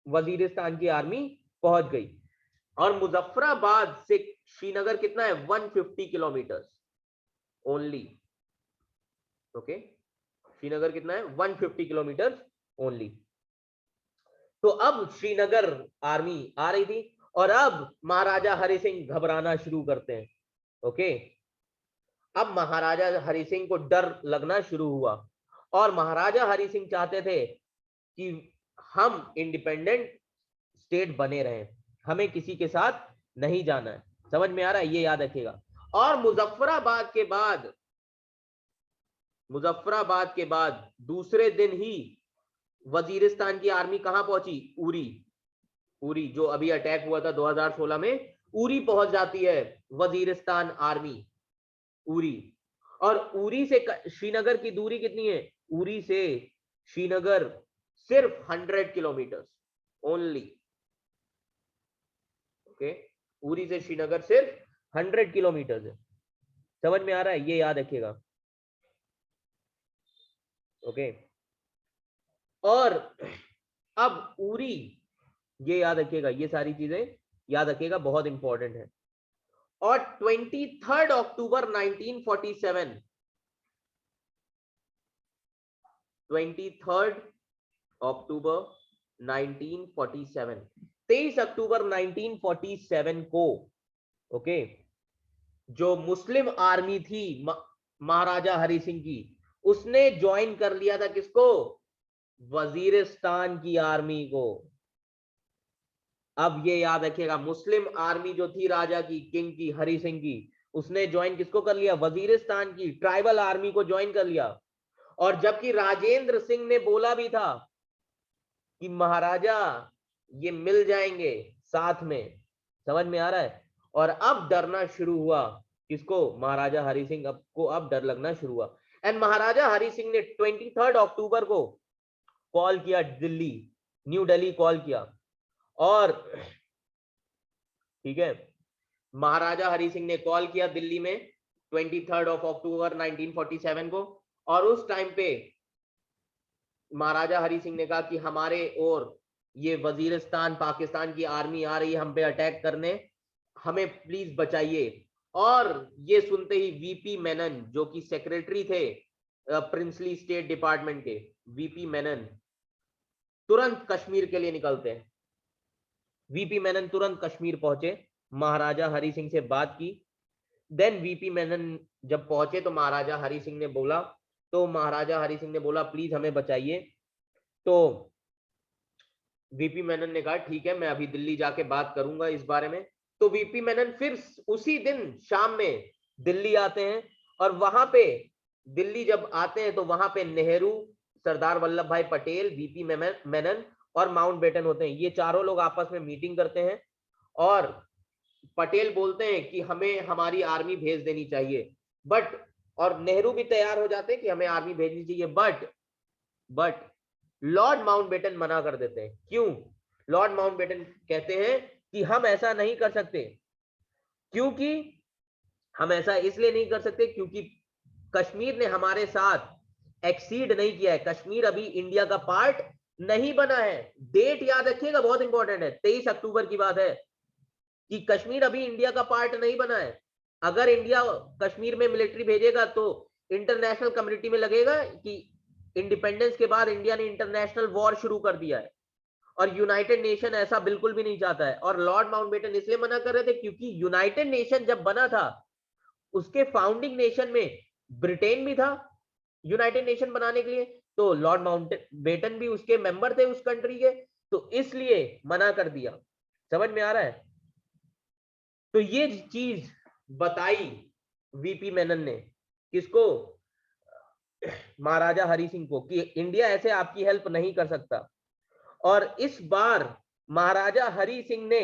वजीरिस्तान की आर्मी पहुंच गई। और मुजफ्फराबाद से श्रीनगर कितना है? 150 किलोमीटर ओनली। ओके, श्रीनगर कितना है? 150 किलोमीटर ओनली। तो अब श्रीनगर आर्मी आ रही थी और अब महाराजा हरि सिंह घबराना शुरू करते हैं। ओके, अब महाराजा हरि सिंह को डर लगना शुरू हुआ और महाराजा हरि सिंह चाहते थे कि हम इंडिपेंडेंट स्टेट बने रहें, हमें किसी के साथ नहीं जाना है। समझ में आ रहा है? ये याद रखिएगा। और मुजफ्फराबाद के बाद दूसरे दिन ही वजीरिस्तान की आर्मी कहां पहुंची? उरी। उरी जो अभी अटैक हुआ था 2016 में, उरी पहुंच जाती है वजीरिस्तान आर्मी। उरी। और उरी से श्रीनगर की दूरी कितनी है? उरी से श्रीनगर सिर्फ 100 किलोमीटर ओनली। ओके, उरी से श्रीनगर सिर्फ 100 किलोमीटर है। समझ में आ रहा है? ये याद रखिएगा। ओके, और अब उरी, ये याद रखिएगा, ये सारी चीजें याद रखिएगा, बहुत इंपॉर्टेंट है। और 23 अक्टूबर 1947, 23 अक्टूबर 1947, 23 अक्टूबर 1947 को, ओके, जो मुस्लिम आर्मी थी महाराजा हरि सिंह की, उसने ज्वाइन कर लिया था किसको? वजीरिस्तान की आर्मी को। अब ये याद रखिएगा, मुस्लिम आर्मी जो थी राजा की, किंग की, हरि सिंह की, उसने ज्वाइन किसको कर लिया? वजीरिस्तान की ट्राइबल आर्मी को ज्वाइन कर लिया। और जबकि राजेंद्र सिंह ने बोला भी था कि महाराजा ये मिल जाएंगे साथ में। समझ में आ रहा है? और अब डरना शुरू हुआ किसको? महाराजा हरि सिंह को अब डर लगना शुरू हुआ। एंड महाराजा हरि सिंह ने 23 अक्टूबर को कॉल किया दिल्ली, न्यू दिल्ली कॉल किया। और ठीक है, महाराजा हरि सिंह ने कॉल किया दिल्ली में 23 अक्टूबर 1947 को। और उस टाइम पे महाराजा हरि सिंह ने कहा कि हमारे और ये वजीरिस्तान पाकिस्तान की आर्मी आ रही है हम पे अटैक करने, हमें प्लीज बचाइए। और ये सुनते ही वीपी मेनन जो कि सेक्रेटरी थे प्रिंसली स्टेट डिपार्टमेंट के, वीपी मेनन तुरंत कश्मीर के लिए निकलते हैं। वीपी मेनन तुरंत कश्मीर पहुंचे, महाराजा हरि सिंह से बात की। देन वीपी मेनन जब पहुंचे तो महाराजा हरि सिंह ने बोला, प्लीज हमें बचाइए। तो वीपी मेनन ने कहा ठीक है, मैं अभी दिल्ली जाके बात करूंगा इस बारे में। तो वीपी मेनन फिर उसी दिन शाम में दिल्ली आते हैं। और वहां पे दिल्ली जब आते हैं तो वहां पे नेहरू, सरदार वल्लभ भाई पटेल, वीपी मेनन और माउंटबेटन होते हैं। ये चारों लोग आपस में मीटिंग करते हैं और पटेल बोलते हैं कि हमें हमारी आर्मी भेज देनी चाहिए। बट, और नेहरू भी तैयार हो जाते हैं कि हमें आर्मी भेजनी चाहिए, बट लॉर्ड माउंटबेटन मना कर देते हैं। क्यों? लॉर्ड माउंटबेटन कहते हैं कि हम ऐसा नहीं कर सकते। क्योंकि हम ऐसा इसलिए नहीं कर सकते क्योंकि कश्मीर ने हमारे साथ एक्सीड नहीं किया है, कश्मीर अभी इंडिया का पार्ट नहीं बना है। डेट याद रखिएगा, बहुत इंपॉर्टेंट है, 23 अक्टूबर की बात है कि कश्मीर अभी इंडिया का पार्ट नहीं बना है। अगर इंडिया कश्मीर में मिलिट्री भेजेगा तो इंटरनेशनल कम्युनिटी में लगेगा कि इंडिपेंडेंस के बाद इंडिया ने इंटरनेशनल वॉर शुरू कर दिया है, और यूनाइटेड नेशन ऐसा बिल्कुल भी नहीं चाहता है। और लॉर्ड माउंटबेटन इसलिए मना कर रहे थे क्योंकि यूनाइटेड नेशन जब बना था उसके फाउंडिंग नेशन में ब्रिटेन भी था यूनाइटेड नेशन बनाने के लिए, तो लॉर्ड माउंटबेटन भी उसके मेंबर थे उस कंट्री के, तो इसलिए मना कर दिया। समझ में आ रहा है? तो ये चीज बताई वीपी मेनन ने, किसको? महाराजा हरि सिंह को, कि इंडिया ऐसे आपकी हेल्प नहीं कर सकता। और इस बार महाराजा हरि सिंह ने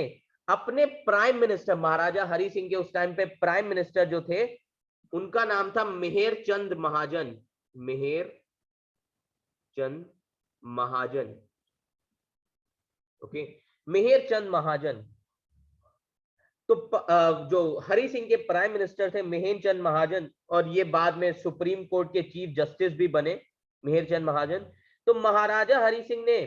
अपने प्राइम मिनिस्टर, महाराजा हरि सिंह के उस टाइम पे प्राइम मिनिस्टर जो थे उनका नाम था मेहर चंद महाजन। मेहर चंद महाजन, ओके, मेहर चंद महाजन। तो जो हरि सिंह के प्राइम मिनिस्टर थे मेहर चंद महाजन, और ये बाद में सुप्रीम कोर्ट के चीफ जस्टिस भी बने मेहर चंद महाजन। तो महाराजा हरि सिंह ने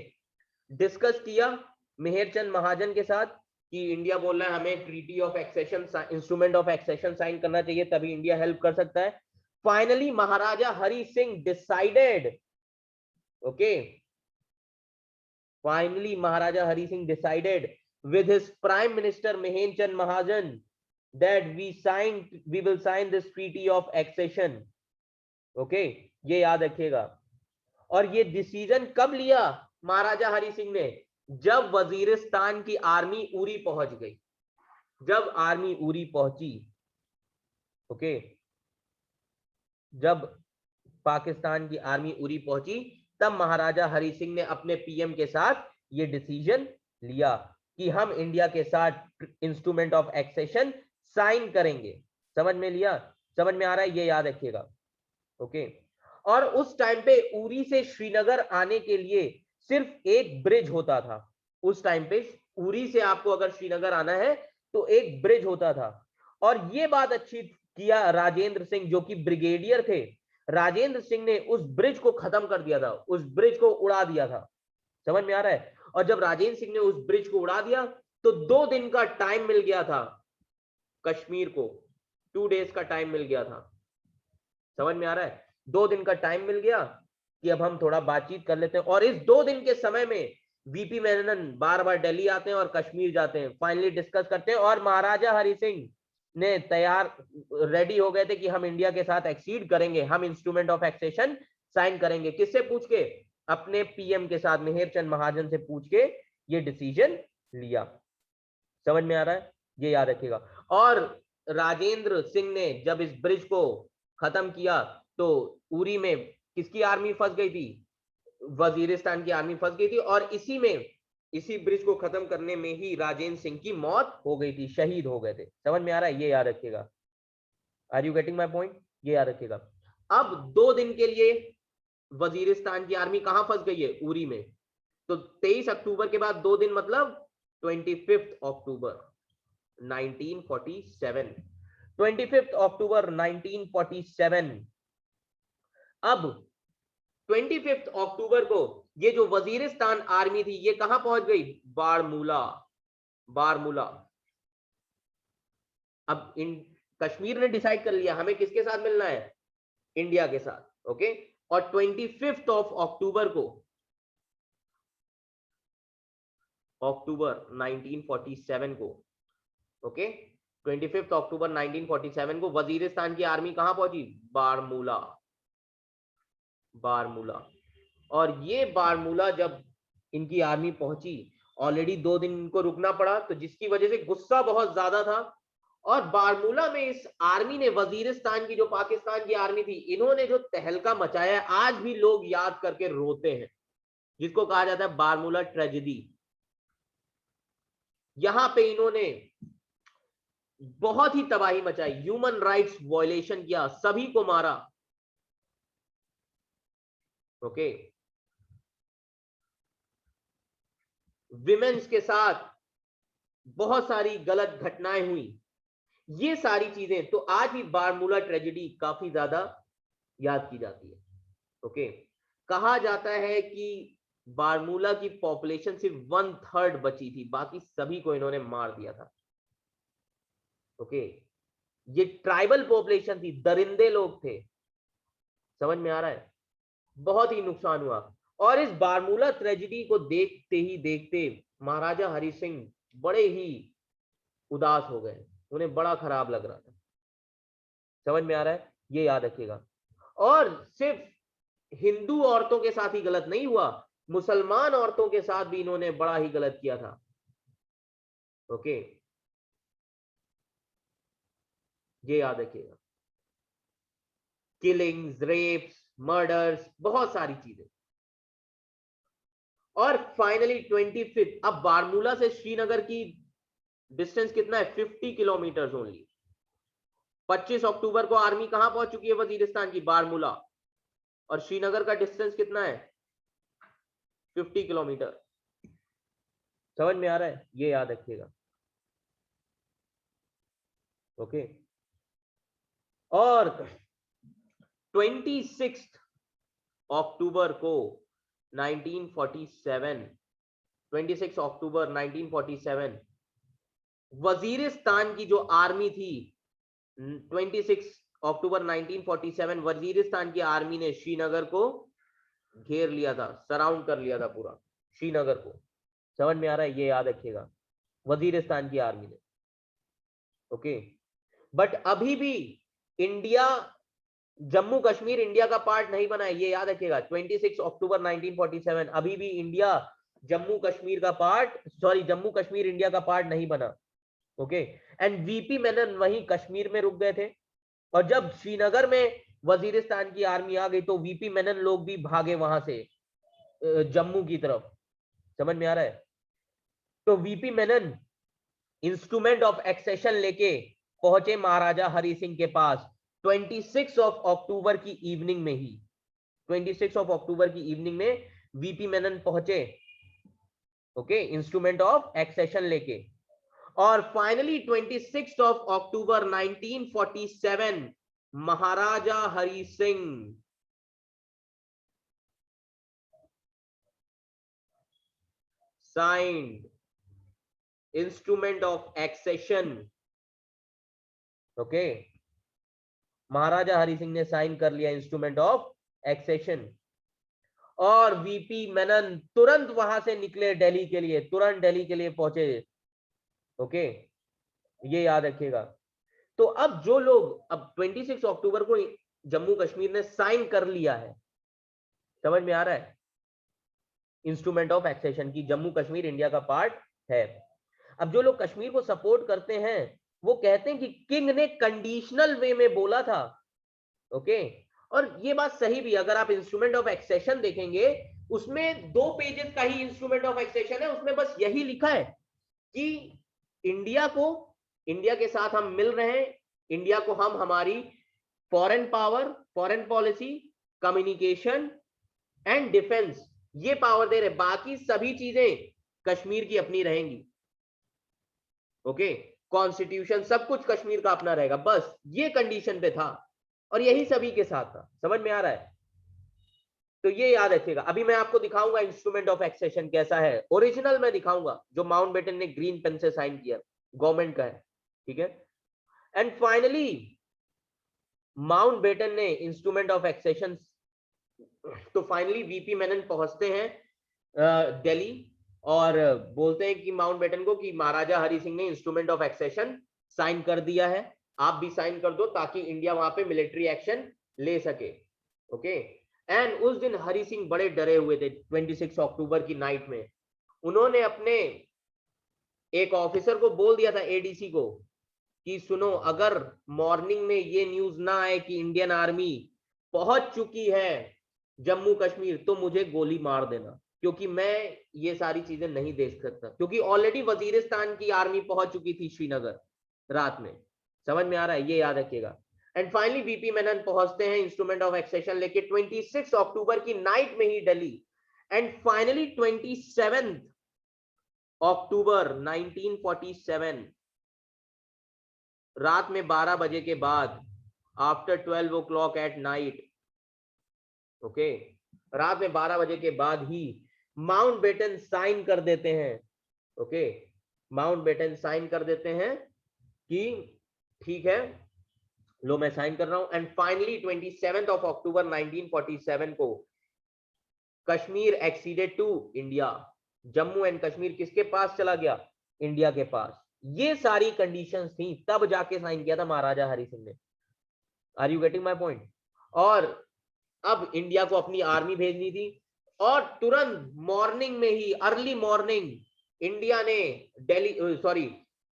डिस्कस किया मेहर चंद महाजन के साथ कि इंडिया बोल रहा है हमें treaty of accession, instrument of accession sign करना चाहिए, तभी इंडिया हेल्प कर सकता है। Finally Maharaja Hari Singh decided, okay, finally Maharaja Hari Singh decided with his prime minister Meher Chand Mahajan that we will sign this treaty of accession, okay, ये याद रखिएगा। और ये डिसीजन कब लिया महाराजा हरि सिंह ने? जब वजीरिस्तान की आर्मी उरी पहुंच गई, जब आर्मी उरी पहुंची, ओके, जब पाकिस्तान की आर्मी उरी पहुंची तब महाराजा हरि सिंह ने अपने पीएम के साथ ये डिसीजन लिया कि हम इंडिया के साथ इंस्ट्रूमेंट ऑफ एक्सेशन साइन करेंगे। समझ में लिया? समझ में आ रहा है? ये याद रखिएगा, ओके। और उस टाइम पे उरी से श्रीनगर आने के लिए सिर्फ एक ब्रिज होता था। उस टाइम पे उरी से आपको अगर श्रीनगर आना है तो एक ब्रिज होता था। और ये बात अच्छी किया राजेंद्र सिंह, जो कि ब्रिगेडियर थे, राजेंद्र सिंह ने उस ब्रिज को खत्म कर दिया था, उस ब्रिज को उड़ा दिया था। समझ में आ रहा है? और जब राजेंद्र सिंह ने उस ब्रिज को उड़ा दिया तो 2 दिन का टाइम मिल गया था कश्मीर को, 2 डेज का टाइम मिल गया था। समझ में आ रहा है? 2 दिन का टाइम मिल गया कि अब हम थोड़ा बातचीत कर लेते हैं। और इस 2 दिन के समय में वीपी मेनन बार बार दिल्ली आते हैं और कश्मीर जाते हैं, फाइनली डिस्कस करते हैं, और महाराजा हरि सिंह ने तैयार रेडी हो गए थे कि हम इंडिया के साथ एक्सीड करेंगे, हम इंस्ट्रूमेंट ऑफ एक्सेशन साइन करेंगे। किससे पूछ के? अपने पीएम के साथ, मेहर चंद महाजन से पूछ के ये डिसीजन लिया। समझ में आ रहा है? ये याद रखिएगा। और राजेंद्र सिंह ने जब इस ब्रिज को खत्म किया तो उरी में किसकी आर्मी फंस गई थी? वजीरिस्तान की आर्मी फंस गई थी, और इसी में, इसी ब्रिज को खत्म करने में ही राजेंद्र सिंह की मौत हो गई थी, शहीद हो गए थे। समझ में आ रहा है? ये याद रखिएगा। Are you getting my point? ये याद रखिएगा। अब 2 दिन के लिए वजीरिस्तान की आर्मी कहां फंस गई है? उरी में। तो 23 अक्टूबर के बाद 2 दिन मतलब 25 अक्टूबर 1947, 25 अक्टूबर 1947। अब 25 अक्टूबर को ये जो वजीरिस्तान आर्मी थी ये कहां पहुंच गई? बारमूला, बारमूला। अब इन कश्मीर ने डिसाइड कर लिया हमें किसके साथ मिलना है? इंडिया के साथ, ओके। और 25 अक्टूबर को, अक्टूबर 1947 को, ओके, 25 अक्टूबर 1947 को वजीरिस्तान की आर्मी कहां पहुंची? बारमूला, बारमूला। और ये बारमूला जब इनकी आर्मी पहुंची, ऑलरेडी 2 दिन इनको रुकना पड़ा, तो जिसकी वजह से गुस्सा बहुत ज्यादा था। और बारमूला में इस आर्मी ने, वजीरिस्तान की जो पाकिस्तान की आर्मी थी, इन्होंने जो तहलका मचाया आज भी लोग याद करके रोते हैं, जिसको कहा जाता है बारमूला ट्रेजेडी। यहां पे इन्होंने बहुत ही तबाही मचाई, ह्यूमन राइट्स वायलेशन किया, सभी को मारा, ओके। विमेन्स के साथ बहुत सारी गलत घटनाएं हुई, ये सारी चीजें तो आज भी बारमूला ट्रेजेडी काफी ज्यादा याद की जाती है, ओके। कहा जाता है कि बारमूला की पॉपुलेशन सिर्फ 1/3 बची थी, बाकी सभी को इन्होंने मार दिया था। ओके, ये ट्राइबल पॉपुलेशन थी, दरिंदे लोग थे। समझ में आ रहा है? बहुत ही नुकसान हुआ। और इस बारमूला ट्रेजेडी को देखते ही देखते महाराजा हरि सिंह बड़े ही उदास हो गए, उन्हें बड़ा खराब लग रहा था। समझ में आ रहा है? ये याद रखिएगा। और सिर्फ हिंदू औरतों के साथ ही गलत नहीं हुआ, मुसलमान औरतों के साथ भी इन्होंने बड़ा ही गलत किया था। ओके, ये याद रखिएगा। किलिंग्स, रेप्स, मर्डर्स, बहुत सारी चीजें। और फाइनली 25, अब बारमूला से श्रीनगर की डिस्टेंस कितना है? 50 किलोमीटर ओनली। 25 अक्टूबर को आर्मी कहां पहुंच चुकी है? वजीरिस्तान की, बारमूला। और श्रीनगर का डिस्टेंस कितना है? 50 किलोमीटर। समझ में आ रहा है? ये याद रखिएगा। ओके, और 26 अक्टूबर को 1947, 26 अक्टूबर 1947 वजीरिस्तान की जो आर्मी थी, 26 अक्टूबर 1947 वजीरिस्तान की आर्मी ने श्रीनगर को घेर लिया था, सराउंड कर लिया था पूरा श्रीनगर को। समझ में आ रहा है? ये याद रखिएगा, वजीरिस्तान की आर्मी ने। ओके, बट अभी भी इंडिया, जम्मू कश्मीर इंडिया का पार्ट नहीं बना है, ये याद रखिएगा। 26 अक्टूबर 1947 अभी भी इंडिया जम्मू कश्मीर का part, sorry, Jammu Kashmir India का पार्ट नहीं बना। ओके, एंड वीपी मेनन वहीं कश्मीर में रुक गए थे, और जब श्रीनगर में वजीरिस्तान की आर्मी आ गई तो वीपी मेनन लोग भी भागे वहां से जम्मू की तरफ। समझ में आ रहा है? तो VP Menon instrument of accession लेके पहुंचे महाराजा हरि सिंह के पास 26 ऑफ अक्टूबर की इवनिंग में ही। 26 ऑफ अक्टूबर की इवनिंग में वीपी मेनन पहुंचे, ओके, इंस्ट्रूमेंट ऑफ एक्सेशन लेके। और finally 26 of October 1947 Maharaja Hari Singh signed instrument of accession. Okay, Maharaja Hari Singh ने साइन कर लिया इंस्ट्रूमेंट ऑफ एक्सेशन, और वीपी मेनन तुरंत वहां से निकले दिल्ली के लिए, तुरंत दिल्ली के लिए पहुंचे। ओके, ये याद रखिएगा। तो अब जो लोग, अब 26 अक्टूबर को जम्मू कश्मीर ने साइन कर लिया है, समझ में आ रहा है? इंस्ट्रूमेंट ऑफ एक्सेशन की जम्मू कश्मीर इंडिया का पार्ट है। अब जो लोग कश्मीर को सपोर्ट करते हैं वो कहते हैं कि किंग ने कंडीशनल वे में बोला था। ओके, और ये बात सही भी, अगर आप इंस्ट्रूमेंट ऑफ एक्सेशन देखेंगे उसमें 2 पेजेस का ही इंस्ट्रूमेंट ऑफ एक्सेशन है, उसमें बस यही लिखा है कि इंडिया के साथ हम मिल रहे हैं, इंडिया को हम हमारी foreign power, foreign policy, communication and defence, ये पावर दे रहे, बाकी सभी चीजें कश्मीर की अपनी रहेंगी। ओके, कॉन्स्टिट्यूशन सब कुछ कश्मीर का अपना रहेगा, बस ये कंडीशन पे था, और यही सभी के साथ था। समझ में आ रहा है? तो ये याद रखिएगा। अभी मैं आपको दिखाऊंगा इंस्ट्रूमेंट ऑफ एक्सेशन कैसा है, ओरिजिनल मैं दिखाऊंगा, जो माउंटबेटन ने ग्रीन पेन से साइन किया, गवर्नमेंट का है, ठीक है। एंड फाइनली माउंटबेटन ने इंस्ट्रूमेंट ऑफ एक्सेशन, तो फाइनली वीपी मेनन पहुंचते हैं दिल्ली और बोलते हैं कि माउंटबेटन को कि महाराजा हरि सिंह ने इंस्ट्रूमेंट ऑफ एक्सेशन साइन कर दिया है, आप भी साइन कर दो ताकि इंडिया वहां पे मिलिट्री एक्शन ले सके। ओके, एंड उस दिन हरि सिंह बड़े डरे हुए थे। 26 अक्टूबर की नाइट में उन्होंने अपने एक ऑफिसर को बोल दिया था, एडीसी को, कि सुनो, अगर मॉर्निंग में ये न्यूज ना आए कि इंडियन आर्मी पहुंच चुकी है जम्मू कश्मीर तो मुझे गोली मार देना, क्योंकि मैं ये सारी चीजें नहीं देख सकता, क्योंकि ऑलरेडी वजीरिस्तान की आर्मी पहुंच चुकी थी श्रीनगर रात में। समझ में आ रहा है? ये याद रखिएगा। एंड फाइनली वीपी मेनन पहुंचते हैं इंस्ट्रूमेंट ऑफ एक्सेशन लेके 26 अक्टूबर की नाइट में ही दिल्ली। एंड फाइनली 27 अक्टूबर 1947 रात में 12 बजे के बाद, after 12 o'clock at night, okay, रात में 12 बजे के बाद ही माउंटबेटन साइन कर देते हैं, ओके, माउंटबेटन साइन कर देते हैं कि ठीक है, लो मैं साइन कर रहा हूं। एंड फाइनली 27 अक्टूबर 1947 को Kashmir acceded to India, Jammu and Kashmir किसके पास चला गया? इंडिया के पास। ये सारी कंडीशंस थी, तब जाके साइन किया था महाराजा हरि सिंह ने। Are you getting my point? और अब इंडिया को अपनी आर्मी भेजनी थी, और तुरंत मॉर्निंग में ही, अर्ली मॉर्निंग, इंडिया ने Delhi, sorry,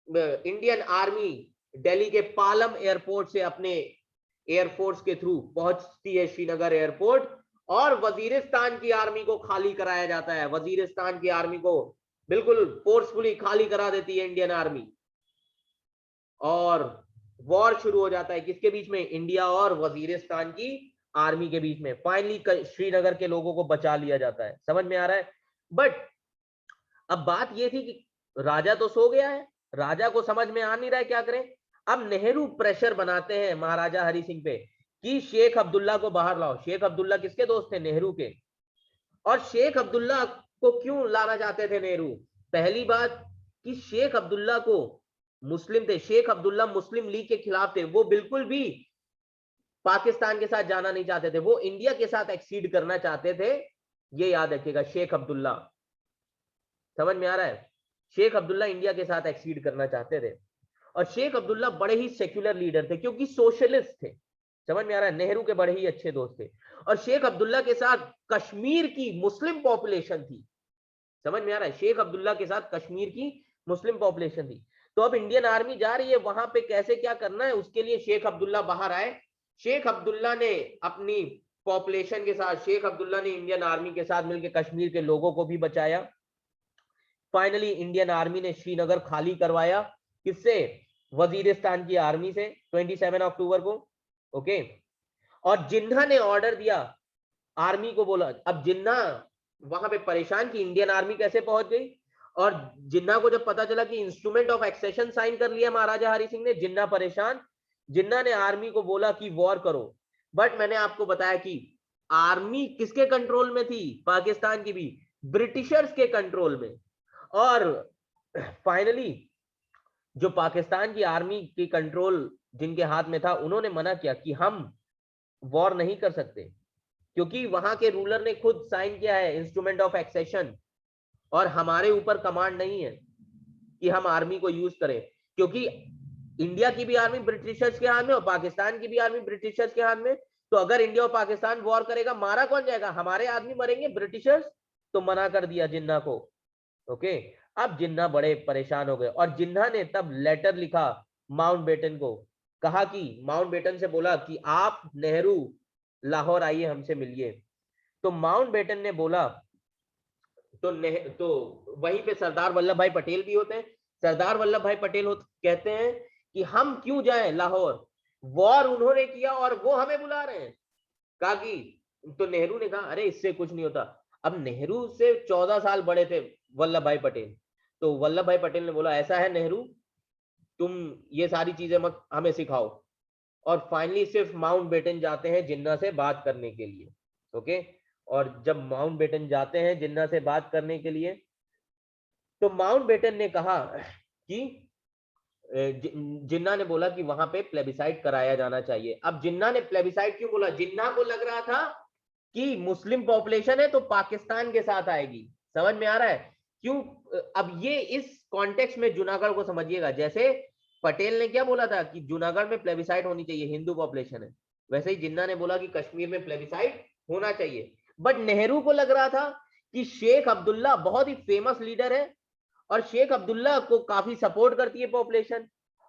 Indian army Delhi के पालम एयरपोर्ट से अपने एयरफोर्स के थ्रू पहुंचती है श्रीनगर एयरपोर्ट, और वजीरिस्तान की आर्मी को खाली कराया जाता है। वजीरिस्तान की आर्मी को बिल्कुल फोर्सफुली खाली करा देती है इंडियन आर्मी, और वॉर शुरू हो जाता है किसके बीच में? इंडिया और वजीरिस्तान की आर्मी के बीच में। फाइनली श्रीनगर के लोगों को बचा लिया जाता है। समझ में आ रहा है? बट अब बात यह थी कि राजा तो सो गया है, राजा को समझ में आ नहीं रहा है क्या करें। अब नेहरू प्रेशर बनाते हैं महाराजा हरि सिंह पे कि शेख अब्दुल्ला को बाहर लाओ। शेख अब्दुल्ला किसके दोस्त थे? नेहरू के। और शेख अब्दुल्ला को क्यों लाना चाहते थे नेहरू? पहली बात कि शेख अब्दुल्ला को, मुस्लिम थे, शेख अब्दुल्ला मुस्लिम लीग के खिलाफ थे, वो बिल्कुल भी पाकिस्तान के साथ जाना नहीं चाहते थे, वो इंडिया के साथ एक्सीड करना चाहते थे। ये याद रखिएगा, शेख अब्दुल्ला, समझ में आ रहा है? शेख अब्दुल्ला इंडिया के साथ एक्सीड करना चाहते थे। और शेख अब्दुल्ला बड़े ही सेक्युलर लीडर थे, क्योंकि सोशलिस्ट थे। समझ में आ रहा है? नेहरू के बड़े ही अच्छे दोस्त थे। और शेख अब्दुल्ला के साथ कश्मीर की मुस्लिम पॉपुलेशन थी। समझ में आ रहा है? शेख अब्दुल्ला के साथ कश्मीर की मुस्लिम पॉपुलेशन थी। तो अब इंडियन आर्मी जा रही है वहां पे, कैसे क्या करना है उसके लिए शेख अब्दुल्ला बाहर आए। शेख अब्दुल्ला ने अपनी पॉपुलेशन के साथ, शेख अब्दुल्ला ने इंडियन आर्मी के साथ मिलकर कश्मीर के लोगों को भी बचाया। फाइनली इंडियन आर्मी ने श्रीनगर खाली करवाया, किससे? वजीरिस्तान की आर्मी से, 27 अक्टूबर को, ओके। और जिन्ना ने ऑर्डर दिया, आर्मी को बोला, अब जिन्ना वहां पे परेशान कि इंडियन आर्मी कैसे पहुंच गई। और जिन्ना को जब पता चला कि इंस्ट्रूमेंट ऑफ एक्सेशन साइन कर लिया महाराजा हरि सिंह ने, जिन्ना परेशान। जिन्ना ने आर्मी को बोला कि वॉर करो। बट मैंने आपको बताया कि आर्मी किसके कंट्रोल में थी? पाकिस्तान की भी, ब्रिटिशर्स के कंट्रोल में। और फाइनली जो पाकिस्तान की आर्मी की कंट्रोल जिनके हाथ में था, उन्होंने मना किया कि हम वॉर नहीं कर सकते, क्योंकि वहां के रूलर ने खुद साइन किया है इंस्ट्रूमेंट ऑफ एक्सेशन, और हमारे ऊपर कमांड नहीं है कि हम आर्मी को यूज करें, क्योंकि इंडिया की भी आर्मी ब्रिटिशर्स के हाथ में और पाकिस्तान की भी आर्मी ब्रिटिशर्स के हाथ में। तो अगर इंडिया और पाकिस्तान वॉर करेगा, मारा कौन जाएगा? हमारे आदमी मरेंगे, ब्रिटिशर्स। तो मना कर दिया जिन्ना को, ओके। अब जिन्ना बड़े परेशान हो गए, और जिन्ना ने तब लेटर लिखा माउंटबेटन को, कहा कि माउंटबेटन से बोला कि आप नेहरू लाहौर आइए, हमसे मिलिए। तो माउंटबेटन ने बोला, तो वहीं पे सरदार वल्लभ भाई पटेल भी होते हैं। सरदार वल्लभ भाई पटेल कहते हैं कि हम क्यों जाएं लाहौर, वॉर उन्होंने किया और वो हमें बुला रहे हैं। कहा कि, तो नेहरू ने कहा अरे इससे कुछ नहीं होता। अब नेहरू से 14 साल बड़े थे वल्लभ भाई पटेल। तो वल्लभ भाई पटेल ने बोला ऐसा है नेहरू, तुम ये सारी चीजें मत हमें सिखाओ। और फाइनली सिर्फ माउंटबेटन जाते हैं जिन्ना से बात करने के लिए, ओके। और जब माउंटबेटन जाते हैं जिन्ना से बात करने के लिए, तो माउंटबेटन ने कहा कि जिन्ना ने बोला कि वहां पे प्लेबिसाइड कराया जाना चाहिए। अब जिन्ना ने प्लेबिसाइड क्यों बोला? जिन्ना को लग रहा था कि मुस्लिम पॉपुलेशन है तो पाकिस्तान के साथ आएगी। समझ में आ रहा है क्यों? अब ये इस कॉन्टेक्स्ट में जूनागढ़ को समझिएगा। जैसे पटेल ने क्या बोला था कि जूनागढ़ में प्लेबिसाइड होनी चाहिए, हिंदू पॉपुलेशन है, वैसे ही जिन्ना ने बोला कि कश्मीर में प्लेबिसाइड होना चाहिए। बट नेहरू को लग रहा था कि शेख अब्दुल्ला बहुत ही फेमस लीडर है, और शेख अब्दुल्ला को काफी सपोर्ट करती है पॉपुलेशन।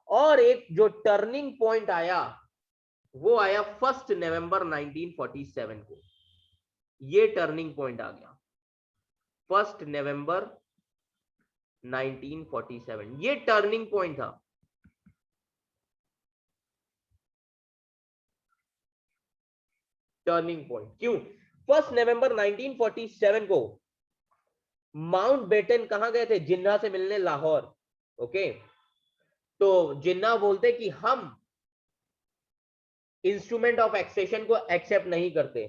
और एक जो टर्निंग पॉइंट आया, वो आया 1 नवंबर 1947 को। ये टर्निंग पॉइंट आ गया 1 नवंबर 1947, ये टर्निंग पॉइंट था। टर्निंग पॉइंट क्यों? 1 नवंबर 1947 को माउंटबेटन कहां गए थे? जिन्ना से मिलने लाहौर, ओके। तो जिन्ना बोलते कि हम इंस्ट्रूमेंट ऑफ एक्सेशन को एक्सेप्ट नहीं करते।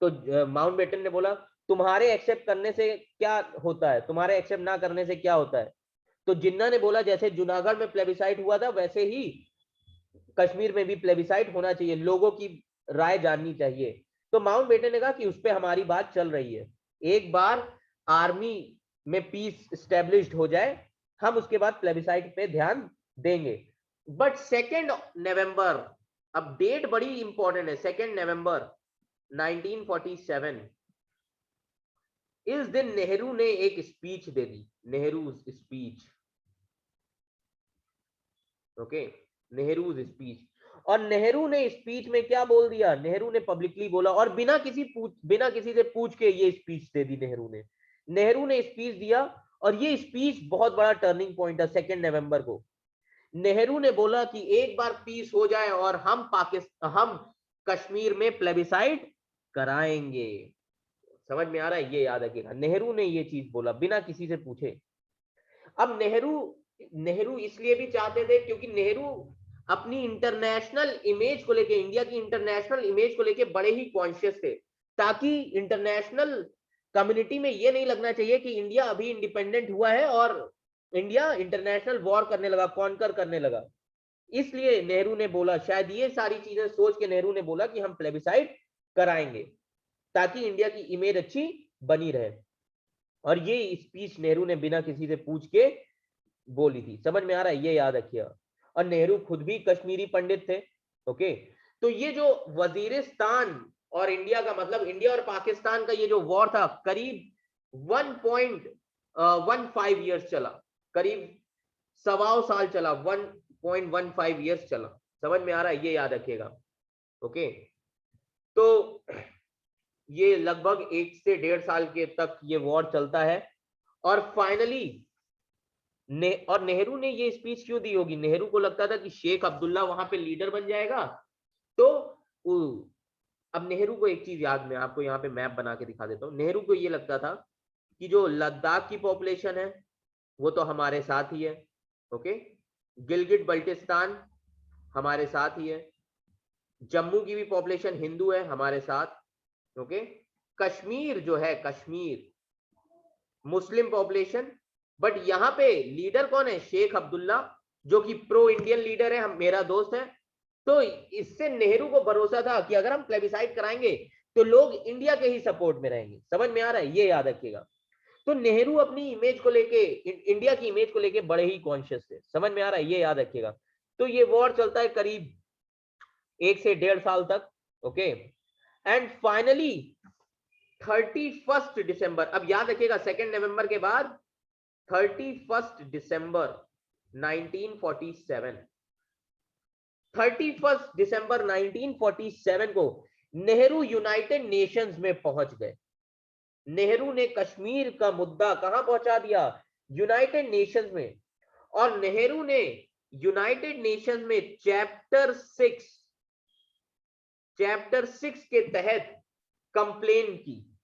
तो माउंटबेटन ने बोला तुम्हारे एक्सेप्ट करने से क्या होता है, तुम्हारे एक्सेप्ट ना करने से क्या होता है। तो जिन्ना ने बोला जैसे जूनागढ़ में प्लेबिसाइट हुआ था वैसे ही कश्मीर में भी प्लेबिसाइट होना चाहिए, लोगों की राय जाननी चाहिए। तो माउंटबेटन ने कहा कि उस पर हमारी बात चल रही है, एक बार आर्मी में पीस स्टेब्लिश्ड हो जाए हम उसके बाद प्लेबिसाइट पे ध्यान देंगे। बट 2 नवंबर, अब डेट बड़ी इंपॉर्टेंट है, 2 नवंबर 1947, इस दिन नेहरू ने एक स्पीच दे दी, Nehru speech. Okay, Nehru speech. और नेहरू ने स्पीच में क्या बोल दिया, नेहरू ने पब्लिकली बोला और बिना किसी से पूछ के ये स्पीच दे दी नेहरू ने स्पीच दिया। और ये स्पीच बहुत बड़ा टर्निंग पॉइंट है 2 नवंबर को। नेहरू ने बोला कि एक बार पीस हो जाए और हम कश्मीर में प्लेबिसाइट कराएंगे। समझ में आ रहा है, ये याद रखिएगा, नेहरू ने ये चीज बोला बिना किसी से पूछे। अब नेहरू इसलिए भी चाहते थे क्योंकि नेहरू अपनी इंटरनेशनल इमेज को लेके, इंडिया की इंटरनेशनल इमेज को लेके बड़े ही कॉन्शियस थे, ताकि इंटरनेशनल कम्युनिटी में ये नहीं लगना चाहिए कि इंडिया अभी इंडिपेंडेंट हुआ है और इंडिया इंटरनेशनल वॉर करने लगा, कॉन्कर करने लगा। इसलिए नेहरू ने बोला, शायद ये सारी चीजें सोच के नेहरू ने बोला कि हम प्लेबिसाइट कराएंगे ताकि इंडिया की इमेज अच्छी बनी रहे। और ये स्पीच नेहरू ने बिना किसी से पूछ के बोली थी। समझ में आ रहा है, ये याद रखिएगा। और नेहरू खुद भी कश्मीरी पंडित थे। ओके, तो ये जो वजीरिस्तान और इंडिया का, मतलब इंडिया और पाकिस्तान का ये जो वॉर था, करीब 1.15 ईयर्स चला, करीब 1.25 साल चला, 1.15 ईयर्स चला। समझ में आ रहा है, ये याद रखिएगा। ओके, तो ये लगभग 1 से 1.5 साल के तक ये वॉर चलता है। और फाइनली और नेहरू ने ये स्पीच क्यों दी होगी, नेहरू को लगता था कि शेख अब्दुल्ला वहां पे लीडर बन जाएगा। तो अब नेहरू को एक चीज याद, में आपको यहाँ पे मैप बना के दिखा देता हूँ। नेहरू को ये लगता था कि जो लद्दाख की पॉपुलेशन है वो तो हमारे साथ ही है। ओके, गिलगिट बल्टिस्तान हमारे साथ ही है, जम्मू की भी पॉपुलेशन हिंदू है हमारे साथ। ओके, कश्मीर जो है, कश्मीर मुस्लिम पॉपुलेशन, बट यहाँ पे लीडर कौन है, शेख अब्दुल्ला, जो कि प्रो इंडियन लीडर है, हम मेरा दोस्त है। तो इससे नेहरू को भरोसा था कि अगर हम प्लेबिसाइट कराएंगे तो लोग इंडिया के ही सपोर्ट में रहेंगे। समझ में आ रहा है, ये याद रखिएगा। तो नेहरू अपनी इमेज को लेके, इंडिया की इमेज को लेके बड़े ही कॉन्शियस थे। समझ में आ रहा है, ये याद रखिएगा। तो ये वॉर चलता है करीब 1 से 1.5 साल तक। ओके, एंड फाइनली 31 दिसंबर, अब याद रखिएगा 2 नवंबर के बाद 31 दिसंबर 1947, 31 दिसंबर 1947 को नेहरू यूनाइटेड नेशंस में पहुंच गए। नेहरू ने कश्मीर का मुद्दा कहां पहुंचा दिया, यूनाइटेड नेशंस में। और नेहरू ने यूनाइटेड नेशंस में चैप्टर 6 के तहत कंप्लेन की।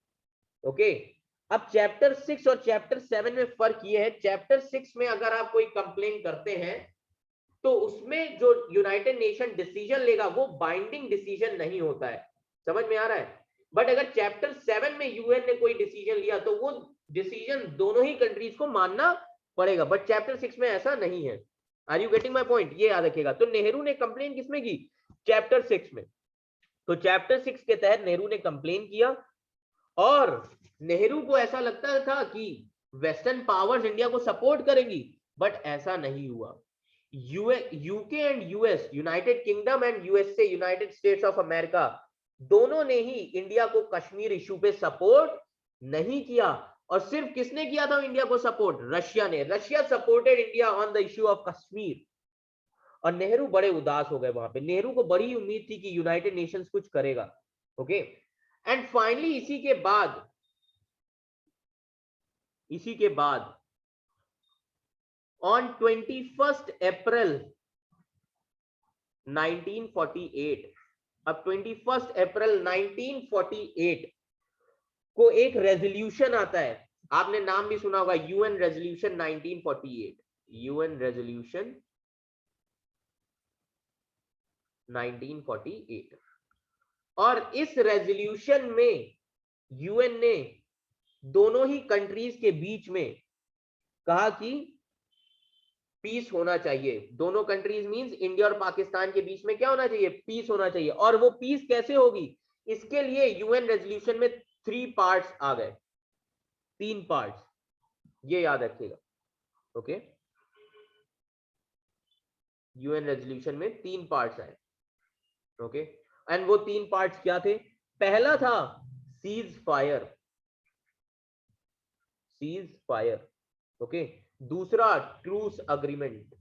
ओके, अब चैप्टर 6 और चैप्टर 7 में फर्क ये है, चैप्टर 6 में अगर आप कोई कंप्लेन करते हैं तो उसमें जो यूनाइटेड नेशन डिसीजन लेगा वो बाइंडिंग डिसीजन नहीं होता है। समझ में आ रहा है। बट अगर चैप्टर 7 में यूएन ने कोई डिसीजन लिया तो वो डिसीजन दोनों ही कंट्रीज को मानना पड़ेगा, बट चैप्टर 6 में ऐसा नहीं है। Are you getting my point, ये याद रखिएगा। तो नेहरू ने कंप्लेन किसमें की, चैप्टर 6 में। तो चैप्टर 6 के तहत नेहरू ने कंप्लेन किया और नेहरू को ऐसा लगता था कि वेस्टर्न पावर्स इंडिया को सपोर्ट करेंगी, बट ऐसा नहीं हुआ। UK and US, United kingdom and USA, United states of America, दोनों ने ही इंडिया को कश्मीर इशू पे सपोर्ट नहीं किया। और सिर्फ किसने किया था इंडिया को सपोर्ट, रशिया ने। Russia supported India on the issue of Kashmir. और नेहरू बड़े उदास हो गए वहां पे। नेहरू को बड़ी उम्मीद थी कि यूनाइटेड नेशंस कुछ करेगा। ओके, एंड फाइनली इसी के बाद ऑन 21 अप्रैल 1948, अब 21 अप्रैल 1948 को एक रेजोल्यूशन आता है, आपने नाम भी सुना होगा, यूएन रेजोल्यूशन 1948, यूएन रेजोल्यूशन 1948। और इस रेजोल्यूशन में यूएन ने दोनों ही कंट्रीज के बीच में कहा कि पीस होना चाहिए। दोनों कंट्रीज मींस इंडिया और पाकिस्तान के बीच में क्या होना चाहिए, पीस होना चाहिए। और वो पीस कैसे होगी, इसके लिए यूएन रेजोल्यूशन में 3 पार्ट्स आ गए, 3 पार्ट्स, ये याद रखिएगा। ओके, यूएन रेजोल्यूशन में 3 पार्ट्स आए। ओके, एंड वो 3 पार्ट्स क्या थे, पहला था cease fire, cease fire. Okay, दूसरा truce agreement.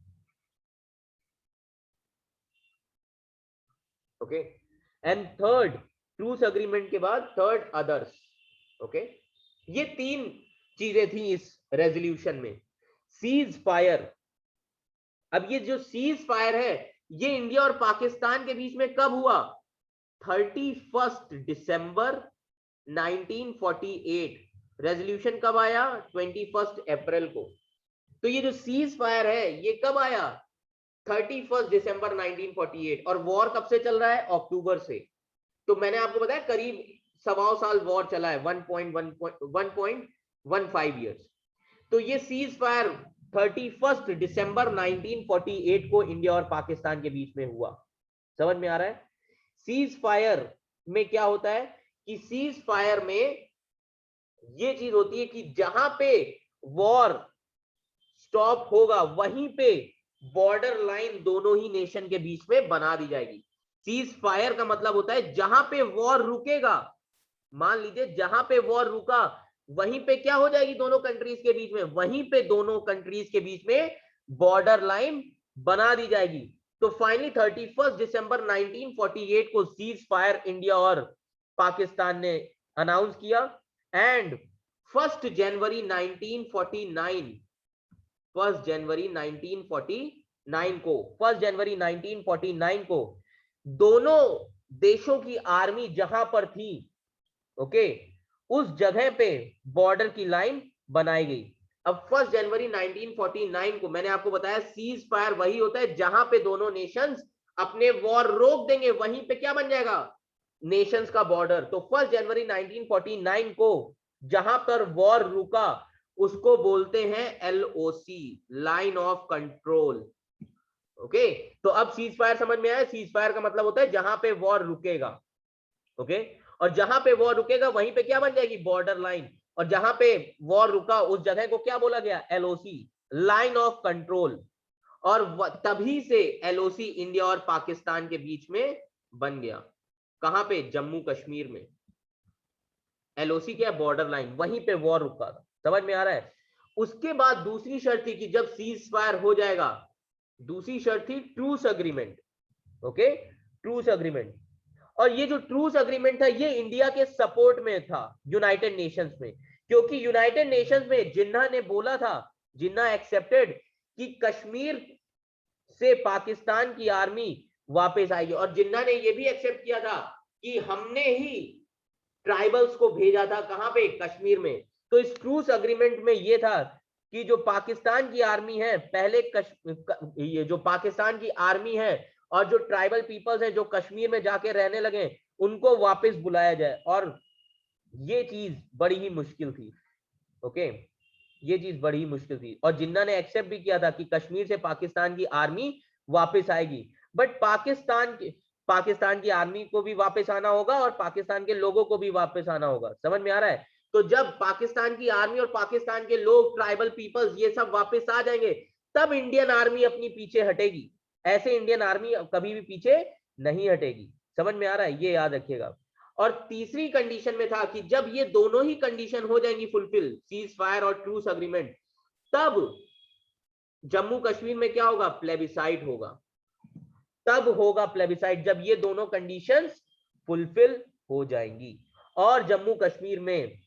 Okay, and third, truce agreement के बाद थर्ड अदर्स। ओके, ये 3 चीजें थी इस रेजोल्यूशन में। सीज फायर, अब ये जो सीज फायर है ये इंडिया और पाकिस्तान के बीच में कब हुआ, 31 दिसंबर 1948। रेजोल्यूशन कब आया, 21 अप्रैल को। तो ये जो सीज फायर है ये कब आया, 31 दिसंबर 1948। और वॉर कब से चल रहा है, अक्टूबर से। तो मैंने आपको बताया करीब 1.25 साल वॉर चला है, 1.15 ईयर्स। तो ये सीज फायर 31 दिसंबर 1948 को इंडिया और पाकिस्तान के बीच में हुआ। समझ में आ रहा है। सीज फायर में क्या होता है कि सीज फायर में ये चीज होती है कि जहां पे वॉर स्टॉप होगा वहीं पे बॉर्डर लाइन दोनों ही नेशन के बीच में बना दी जाएगी। सीज फायर का मतलब होता है जहां पे वॉर रुकेगा, मान लीजिए जहां पे वॉर रुका वहीं पे क्या हो जाएगी दोनों कंट्रीज के बीच में, वहीं पे दोनों कंट्रीज के बीच में बॉर्डर लाइन बना दी जाएगी। तो फाइनली 31 दिसंबर 1948 को सीज फायर इंडिया और पाकिस्तान ने अनाउंस किया। एंड 1 जनवरी 1949, 1 जनवरी 1949 को, 1 जनवरी 1949 को दोनों देशों की आर्मी जहां पर थी, ओके, उस जगह पे बॉर्डर की लाइन बनाई गई। अब 1 जनवरी 1949 को मैंने आपको बताया सीज फायर वही होता है जहां पे दोनों नेशंस अपने वॉर रोक देंगे, वहीं पे क्या बन जाएगा, नेशंस का बॉर्डर। तो 1 जनवरी 1949 को जहां पर वॉर रुका उसको बोलते हैं LOC, line of control. Okay, तो अब सीज फायर समझ में आया। सीज फायर का मतलब होता है जहां पे वॉर रुकेगा। ओके, और जहां पे वॉर रुकेगा वहीं पे क्या बन जाएगी, बॉर्डर लाइन। और जहां पे वॉर रुका उस जगह को क्या बोला गया, LOC, लाइन ऑफ कंट्रोल। और तभी से LOC इंडिया और पाकिस्तान के बीच में बन गया। कहां पे, जम्मू कश्मीर में। LOC क्या, बॉर्डर लाइन, वहीं पे वॉर रुका था। समझ में आ रहा है। उसके बाद दूसरी शर्त थी कि जब सीज फायर हो जाएगा, दूसरी शर्त थी truce agreement. Okay, truce agreement. और ये जो ट्रूस अग्रीमेंट था ये इंडिया के सपोर्ट में था यूनाइटेड नेशंस में, क्योंकि यूनाइटेड नेशंस में जिन्ना ने बोला था, जिन्ना एक्सेप्टेड कि कश्मीर से पाकिस्तान की आर्मी वापस आएगी। और जिन्ना ने ये भी एक्सेप्ट किया था कि हमने ही ट्राइबल्स को भेजा था कहां पे, कश्मीर में। तो इस ट्रूस अग्रीमेंट में ये था कि जो पाकिस्तान की आर्मी है पहले ये जो पाकिस्तान की आर्मी है और जो ट्राइबल पीपल्स हैं जो कश्मीर में जाके रहने लगे उनको वापस बुलाया जाए। और ये चीज बड़ी ही मुश्किल थी। ओके, ये चीज बड़ी ही मुश्किल थी। और जिन्ना ने एक्सेप्ट भी किया था कि कश्मीर से पाकिस्तान की आर्मी वापस आएगी। बट पाकिस्तान की आर्मी को भी वापस आना होगा और पाकिस्तान के लोगों को भी वापस आना होगा। समझ में आ रहा है। तो जब पाकिस्तान की आर्मी और पाकिस्तान के लोग, ट्राइबल पीपल्स, ये सब वापस आ जाएंगे तब इंडियन आर्मी अपनी पीछे हटेगी। ऐसे इंडियन आर्मी कभी भी पीछे नहीं हटेगी। समझ में आ रहा है, ये याद रखिएगा। और तीसरी कंडीशन में था कि जब ये दोनों ही कंडीशन हो जाएंगी फुलफिल, सीज फायर और ट्रूस अग्रीमेंट, तब जम्मू कश्मीर में क्या होगा, प्लेबिसाइट होगा। तब होगा प्लेबिसाइट जब ये दोनों कंडीशंस फुलफिल हो जाएंगी। और जम्मू कश्मीर में,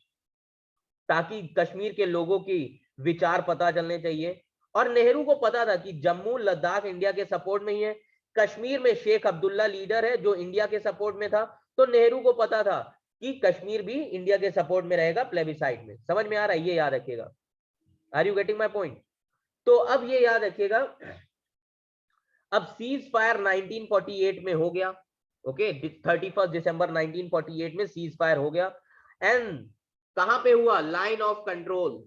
ताकि कश्मीर के लोगों की विचार पता चलने चाहिए। और नेहरू को पता था कि जम्मू लद्दाख इंडिया के सपोर्ट में ही है, कश्मीर में शेख अब्दुल्ला लीडर है जो इंडिया के सपोर्ट में था। तो नेहरू को पता था कि कश्मीर भी इंडिया के सपोर्ट में रहेगा प्लेबिसाइट में। समझ में आ रहा है, ये याद रखिएगा। Are you getting my point. तो अब ये याद रखिएगा, अब सीज फायर 1948 में हो गया। ओके, 31 दिसंबर 1948 में सीज फायर हो गया। एंड कहां पे हुआ? लाइन ऑफ कंट्रोल,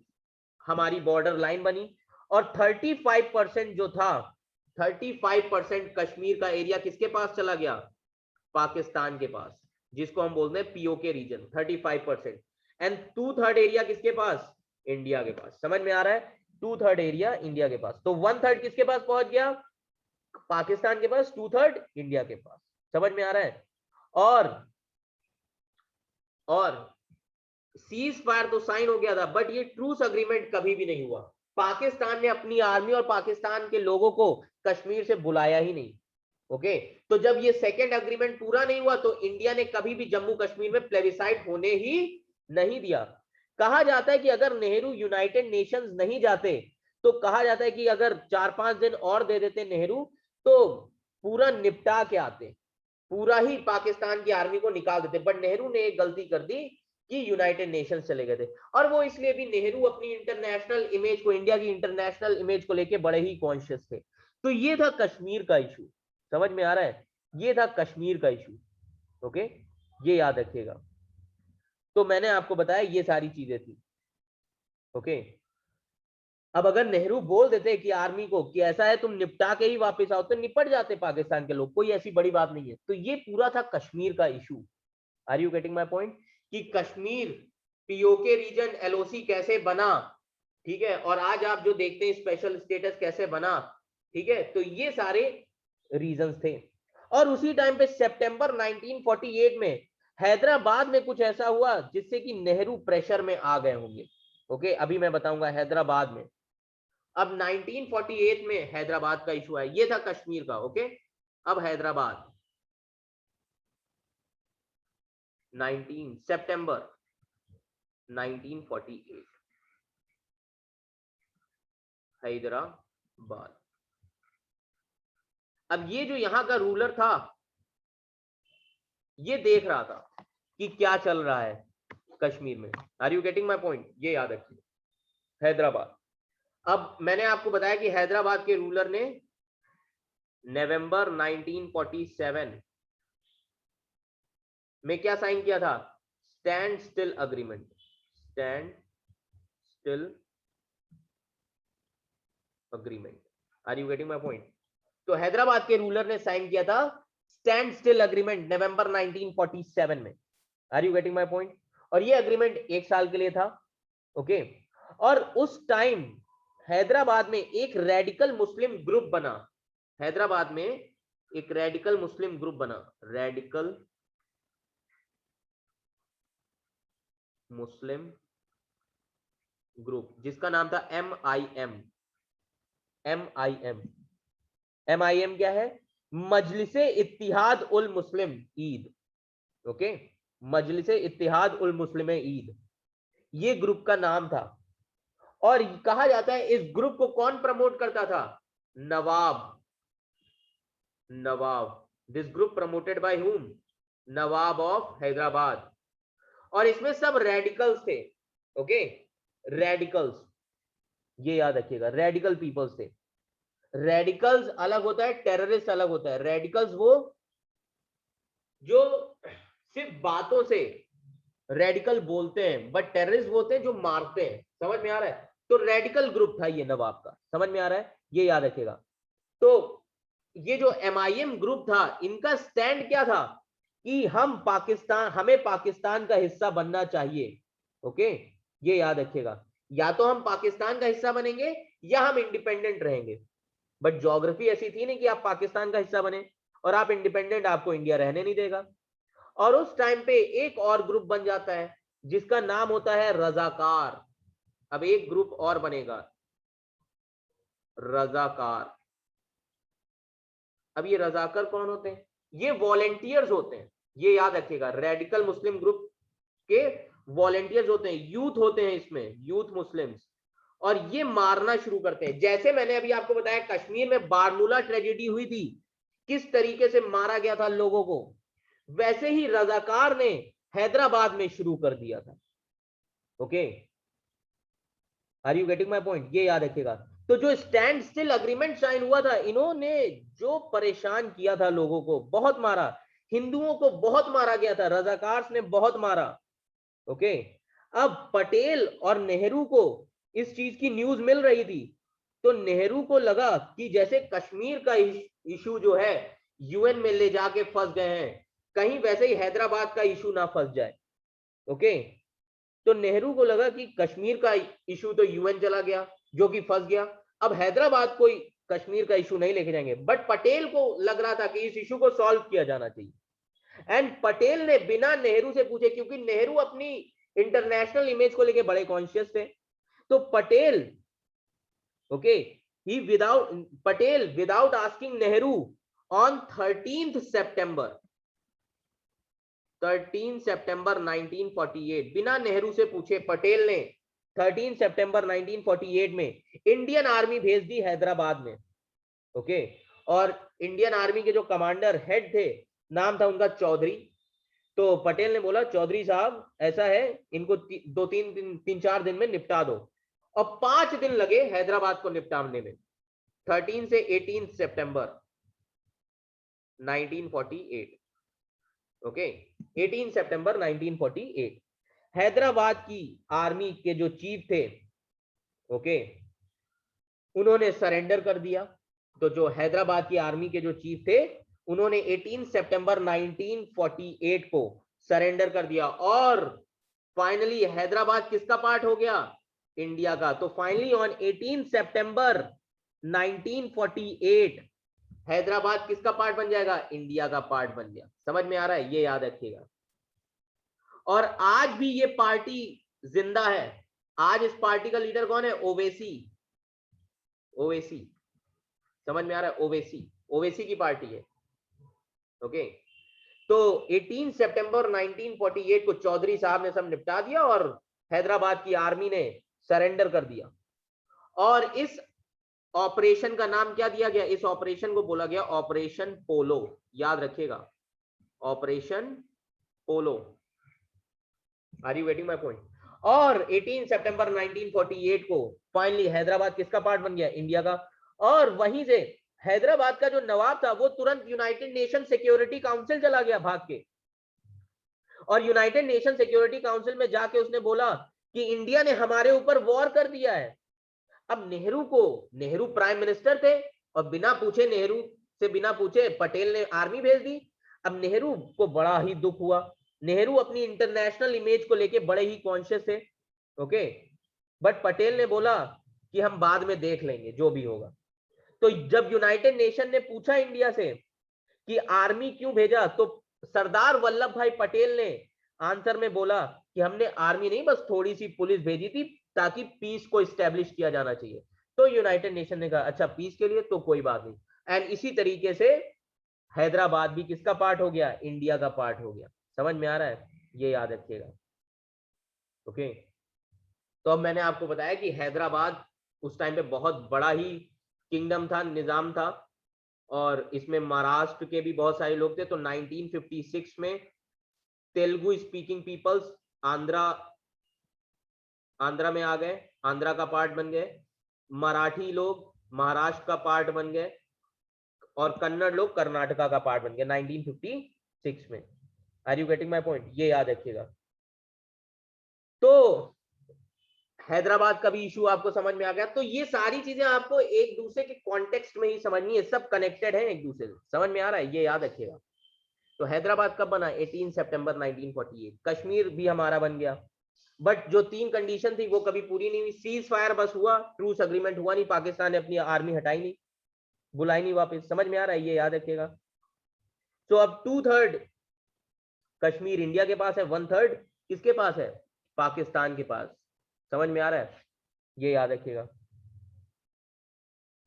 हमारी बॉर्डर लाइन बनी, और 35% जो था, 35% कश्मीर का एरिया किसके पास चला गया? पाकिस्तान के पास, जिसको हम बोलते हैं पीओके रीजन, 35%। एंड 2/3 एरिया किसके पास? इंडिया के पास। समझ में आ रहा है? 2/3 एरिया इंडिया के पास, तो 1/3 किसके पास पहुंच गया? पाकिस्तान के पास, 2/3 इंडिया के पास। समझ में आ रहा है? और सीज फायर तो साइन हो गया था, बट ये ट्रूस अग्रीमेंट कभी भी नहीं हुआ। पाकिस्तान ने अपनी आर्मी और पाकिस्तान के लोगों को कश्मीर से बुलाया ही नहीं। ओके, तो जब ये सेकेंड अग्रीमेंट पूरा नहीं हुआ तो इंडिया ने कभी भी जम्मू कश्मीर में प्लेबिसाइट होने ही नहीं दिया। कहा जाता है कि अगर नेहरू यूनाइटेड नेशंस नहीं जाते, तो कहा जाता है कि अगर 4-5 दिन और दे देते नेहरू, तो पूरा निपटा के आते, पूरा ही पाकिस्तान की आर्मी को निकाल देते। बट नेहरू ने एक गलती कर दी कि यूनाइटेड नेशंस चले गए थे, और वो इसलिए भी नेहरू अपनी इंटरनेशनल इमेज को, इंडिया की इंटरनेशनल इमेज को लेके बड़े ही कॉन्शियस थे। तो ये था कश्मीर का इशू। समझ में आ रहा है? ये था कश्मीर का इशू। ओके, ये याद रखिएगा। तो मैंने आपको बताया ये सारी चीजें थी। ओके, अब अगर नेहरू बोल देते कि आर्मी को कि ऐसा है तुम निपटा के ही वापस आओ, तो निपट जाते पाकिस्तान के लोग, कोई ऐसी बड़ी बात नहीं है। तो ये पूरा था कश्मीर का issue. Are you getting my point? कि कश्मीर पीओके रीजन एलओसी कैसे बना, ठीक है, और आज आप जो देखते हैं स्पेशल स्टेटस कैसे बना, ठीक है, तो ये सारे रीजंस थे। और उसी टाइम पे सितंबर 1948 में हैदराबाद में कुछ ऐसा हुआ जिससे कि नेहरू प्रेशर में आ गए होंगे। ओके, अभी मैं बताऊंगा हैदराबाद में। अब 1948 में हैदराबाद का इशू है, ये था कश्मीर का। ओके, अब हैदराबाद 19 सितंबर 1948 हैदराबाद। अब ये जो यहां का रूलर था, ये देख रहा था कि क्या चल रहा है कश्मीर में। Are you getting my point? ये याद रखिए, हैदराबाद। अब मैंने आपको बताया कि हैदराबाद के रूलर ने नवंबर 1947 में क्या साइन किया था? Standstill agreement. Standstill agreement. Are you getting my point? तो हैदराबाद के रूलर ने साइन किया था स्टैंड स्टिल अग्रीमेंट नवंबर 1947 में। Are you getting my point? और ये अग्रीमेंट 1 साल के लिए था। ओके, और उस टाइम हैदराबाद में एक रेडिकल मुस्लिम ग्रुप बना। हैदराबाद में एक रेडिकल मुस्लिम ग्रुप बना, रेडिकल मुस्लिम ग्रुप, जिसका नाम था MIM। MIM, MIM क्या है? मजलिसे इत्तिहाद उल मुस्लिम ईद। ओके, मजलिसे इत्तिहाद उल मुस्लिम ईद, ये ग्रुप का नाम था। और कहा जाता है इस ग्रुप को कौन प्रमोट करता था? Nawab. Nawab, this group promoted by whom? Nawab of Hyderabad. और इसमें सब रेडिकल्स थे। ओके, रेडिकल्स, ये याद रखिएगा, रेडिकल पीपल्स थे। रेडिकल्स अलग होता है, टेररिस्ट अलग होता है। रेडिकल्स वो जो सिर्फ बातों से रेडिकल बोलते हैं, बट टेररिस्ट बोलते हैं जो मारते हैं। समझ में आ रहा है? तो रेडिकल ग्रुप था ये नवाब का। समझ में आ रहा है? ये याद रखिएगा। तो ये जो MIM ग्रुप था, इनका स्टैंड क्या था? कि हम पाकिस्तान, हमें पाकिस्तान का हिस्सा बनना चाहिए। ओके, ये याद रखिएगा, या तो हम पाकिस्तान का हिस्सा बनेंगे या हम इंडिपेंडेंट रहेंगे। बट ज्योग्राफी ऐसी थी नहीं कि आप पाकिस्तान का हिस्सा बने और आप इंडिपेंडेंट, आपको इंडिया रहने नहीं देगा। और उस टाइम पे एक और ग्रुप बन जाता है जिसका नाम होता है रजाकार। अब एक ग्रुप और बनेगा, रजाकार। अब ये रजाकार कौन होते हैं? ये वॉलेंटियर्स होते हैं, ये याद रखिएगा। रेडिकल मुस्लिम ग्रुप के वॉलेंटियर्स होते हैं, यूथ होते हैं इसमें, यूथ मुस्लिम्स। और ये मारना शुरू करते हैं। जैसे मैंने अभी आपको बताया कश्मीर में बारमूला ट्रेजेडी हुई थी, किस तरीके से मारा गया था लोगों को, वैसे ही रजाकार ने हैदराबाद में शुरू कर दिया था। Okay, are you getting my point? ये याद रखिएगा। तो जो स्टैंड स्टिल अग्रीमेंट साइन हुआ था, इन्होंने जो परेशान किया था लोगों को, बहुत मारा, हिंदुओं को बहुत मारा गया था, रजाकार ने बहुत मारा। ओके, अब पटेल और नेहरू को इस चीज की न्यूज मिल रही थी, तो नेहरू को लगा कि जैसे कश्मीर का इशू जो है यूएन में ले जाके फंस गए हैं, कहीं वैसे ही हैदराबाद का इशू ना फंस जाए। ओके, तो नेहरू को लगा कि कश्मीर का इशू तो यूएन चला गया, जो कि फंस गया, अब हैदराबाद कोई कश्मीर का इशू नहीं लेके जाएंगे। बट पटेल को लग रहा था कि इस इशू को सॉल्व किया जाना चाहिए। एंड पटेल ने बिना नेहरू से पूछे, क्योंकि नेहरू अपनी इंटरनेशनल इमेज को लेके बड़े कॉन्शियस थे, तो Patel, okay, he without asking Nehru on 13 सितंबर 1948, बिना नेहरू से पूछे पटेल ने 13 सितंबर 1948 में इंडियन आर्मी भेज दी हैदराबाद में। ओके, और इंडियन आर्मी के जो कमांडर हेड थे, नाम था उनका चौधरी। तो पटेल ने बोला, चौधरी साहब ऐसा है, इनको 3-4 दिन में निपटा दो। और 5 दिन लगे हैदराबाद को निपटाने में, 13 से 18 सितंबर 1948। ओके, 18 सितंबर 1948 हैदराबाद की आर्मी के जो चीफ थे, ओके, उन्होंने सरेंडर कर दिया। तो जो हैदराबाद की आर्मी के जो चीफ थे, उन्होंने 18 सितंबर 1948 को सरेंडर कर दिया, और फाइनली हैदराबाद किसका पार्ट हो गया? इंडिया का। तो फाइनली ऑन 18 सितंबर 1948 हैदराबाद किसका पार्ट बन जाएगा? इंडिया का पार्ट बन गया। समझ में आ रहा है? ये याद रखिएगा। और आज भी ये पार्टी जिंदा है। आज इस पार्टी का लीडर कौन है? ओवैसी। ओवैसी, समझ में आ रहा है? ओवैसी, ओवैसी की पार्टी है। ओके, तो 18 सितंबर 1948 को चौधरी साहब ने सब निपटा दिया और हैदराबाद की आर्मी ने सरेंडर कर दिया। और इस ऑपरेशन का नाम क्या दिया गया? इस ऑपरेशन को बोला गया ऑपरेशन पोलो। याद रखिएगा, Operation Polo. Are you getting my point? और 18 सितंबर 1948 को फाइनली हैदराबाद किसका पार्ट बन गया? इंडिया का। और वहीं से हैदराबाद का जो नवाब था, वो तुरंत यूनाइटेड नेशन सिक्योरिटी काउंसिल चला गया भाग के, और यूनाइटेड नेशन सिक्योरिटी काउंसिल में जाके उसने बोला कि इंडिया ने हमारे ऊपर वॉर कर दिया है। अब नेहरू प्राइम मिनिस्टर थे, और बिना पूछे, नेहरू से बिना पूछे पटेल ने आर्मी भेज दी। अब नेहरू को बड़ा ही दुख हुआ। नेहरू अपनी इंटरनेशनल इमेज को लेके बड़े ही कॉन्शियस थे। ओके, बट पटेल ने बोला कि हम बाद में देख लेंगे जो भी होगा। तो जब यूनाइटेड नेशन ने पूछा इंडिया से कि आर्मी क्यों भेजा, तो सरदार वल्लभ भाई पटेल ने आंसर में बोला कि हमने आर्मी नहीं, बस थोड़ी सी पुलिस भेजी थी ताकि पीस को स्टैब्लिश किया जाना चाहिए। तो यूनाइटेड नेशन ने कहा अच्छा पीस के लिए तो कोई बात नहीं। एंड इसी तरीके से हैदराबाद भी किसका पार्ट हो गया? इंडिया का पार्ट हो गया। समझ में आ रहा है? ये याद रखिएगा। ओके, तो अब मैंने आपको बताया कि हैदराबाद उस टाइम पे बहुत बड़ा ही किंगडम था, निजाम था, और इसमें महाराष्ट्र के भी बहुत सारे लोग थे। तो 1956 में तेलुगु स्पीकिंग पीपल्स आंध्रा में आ गए, आंध्रा का पार्ट बन गए। मराठी लोग महाराष्ट्र का पार्ट बन गए, और कन्नड़ लोग कर्नाटका का पार्ट बन गए 1956 में। Are you getting my point? ये याद रखिएगा। तो हैदराबाद का भी इशू आपको समझ में आ गया। तो ये सारी चीजें आपको एक दूसरे के कॉन्टेक्स्ट में ही समझनी है, सब कनेक्टेड है एक दूसरे से। समझ में आ रहा है? ये याद रखिएगा। तो हैदराबाद कब बना? 18 सितंबर 1948। कश्मीर भी हमारा बन गया, बट जो 3 कंडीशन थी वो कभी पूरी नहीं हुई। सीज फायर बस हुआ, ट्रूस अग्रीमेंट हुआ नहीं, पाकिस्तान ने अपनी आर्मी हटाई नहीं, बुलाई नहीं वापस। समझ में आ रहा है? ये याद रखिएगा। तो अब 2/3 कश्मीर इंडिया के पास है, 1/3 किसके पास है? पाकिस्तान के पास। समझ में आ रहा है? ये याद रखिएगा।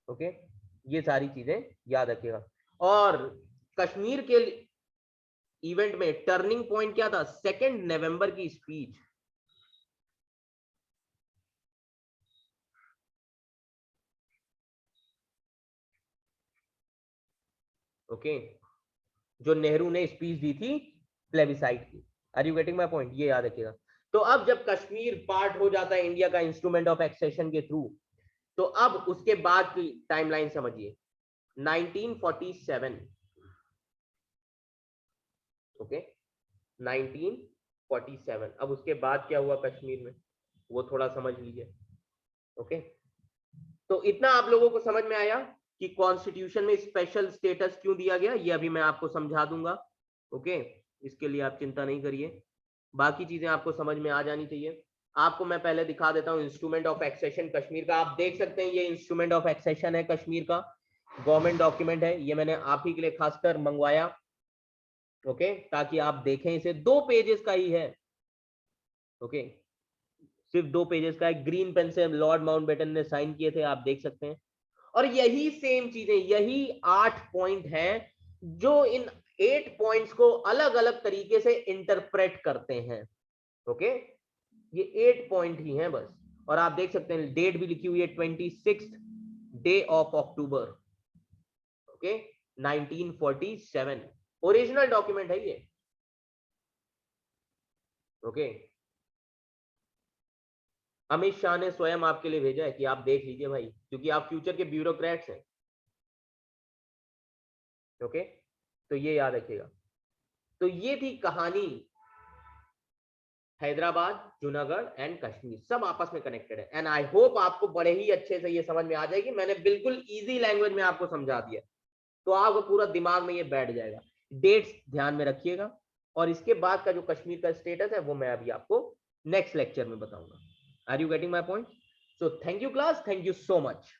ओके, ये सारी चीजें याद रखिएगा। और कश्मीर के इवेंट में टर्निंग पॉइंट क्या था? 2 नवंबर की स्पीच। ओके, जो नेहरू ने स्पीच दी थी प्लेबिसाइट की। Are you getting my point? ये याद रखिएगा। तो अब जब कश्मीर पार्ट हो जाता है इंडिया का इंस्ट्रूमेंट ऑफ एक्सेशन के थ्रू, तो अब उसके बाद की टाइमलाइन समझिए। 1947, ओके, 1947 1947। अब उसके बाद क्या हुआ कश्मीर में वो थोड़ा समझ लीजिए। ओके, तो इतना आप लोगों को समझ में आया कि कॉन्स्टिट्यूशन में स्पेशल स्टेटस क्यों दिया गया, ये अभी मैं आपको समझा दूंगा। ओके, इसके लिए आप चिंता नहीं करिए, बाकी चीजें आपको समझ में आ जानी चाहिए। आपको मैं पहले दिखा देता हूं इंस्ट्रूमेंट ऑफ एक्सेशन कश्मीर का। आप देख सकते हैं ये इंस्ट्रूमेंट ऑफ एक्सेशन है कश्मीर का, गवर्नमेंट डॉक्यूमेंट है, ये मैंने आप ही के लिए खासकर मंगवाया। ओके, ताकि आप देखें, इसे 2 पेजेस का ही है। ओके, सिर्फ 2 पेजेस का है, ग्रीन पेन से लॉर्ड माउंटबेटन ने साइन किए थे, आप देख सकते हैं। और यही सेम चीजें, यही 8 पॉइंट हैं जो इन 8 पॉइंट्स को अलग अलग तरीके से इंटरप्रेट करते हैं। ओके, ये 8 पॉइंट ही हैं बस। और आप देख सकते हैं डेट भी लिखी हुई है 26 day of October. Okay, 1947 original document है ये। ओके, अमित शाह ने स्वयं आपके लिए भेजा है कि आप देख लीजिए भाई, क्योंकि आप फ्यूचर के ब्यूरोक्रेट्स हैं। ओके, तो ये याद रखिएगा। तो ये थी कहानी, हैदराबाद, जूनागढ़ एंड कश्मीर सब आपस में कनेक्टेड है। एंड आई होप आपको बड़े ही अच्छे से ये समझ में आ जाएगी, मैंने बिल्कुल इजी लैंग्वेज में आपको समझा दिया, तो आपको पूरा दिमाग में ये बैठ जाएगा। डेट्स ध्यान में रखिएगा, और इसके बाद का जो कश्मीर का स्टेटस है वो मैं अभी आपको नेक्स्ट लेक्चर में बताऊंगा। Are you getting my point? So thank you class, thank you so much.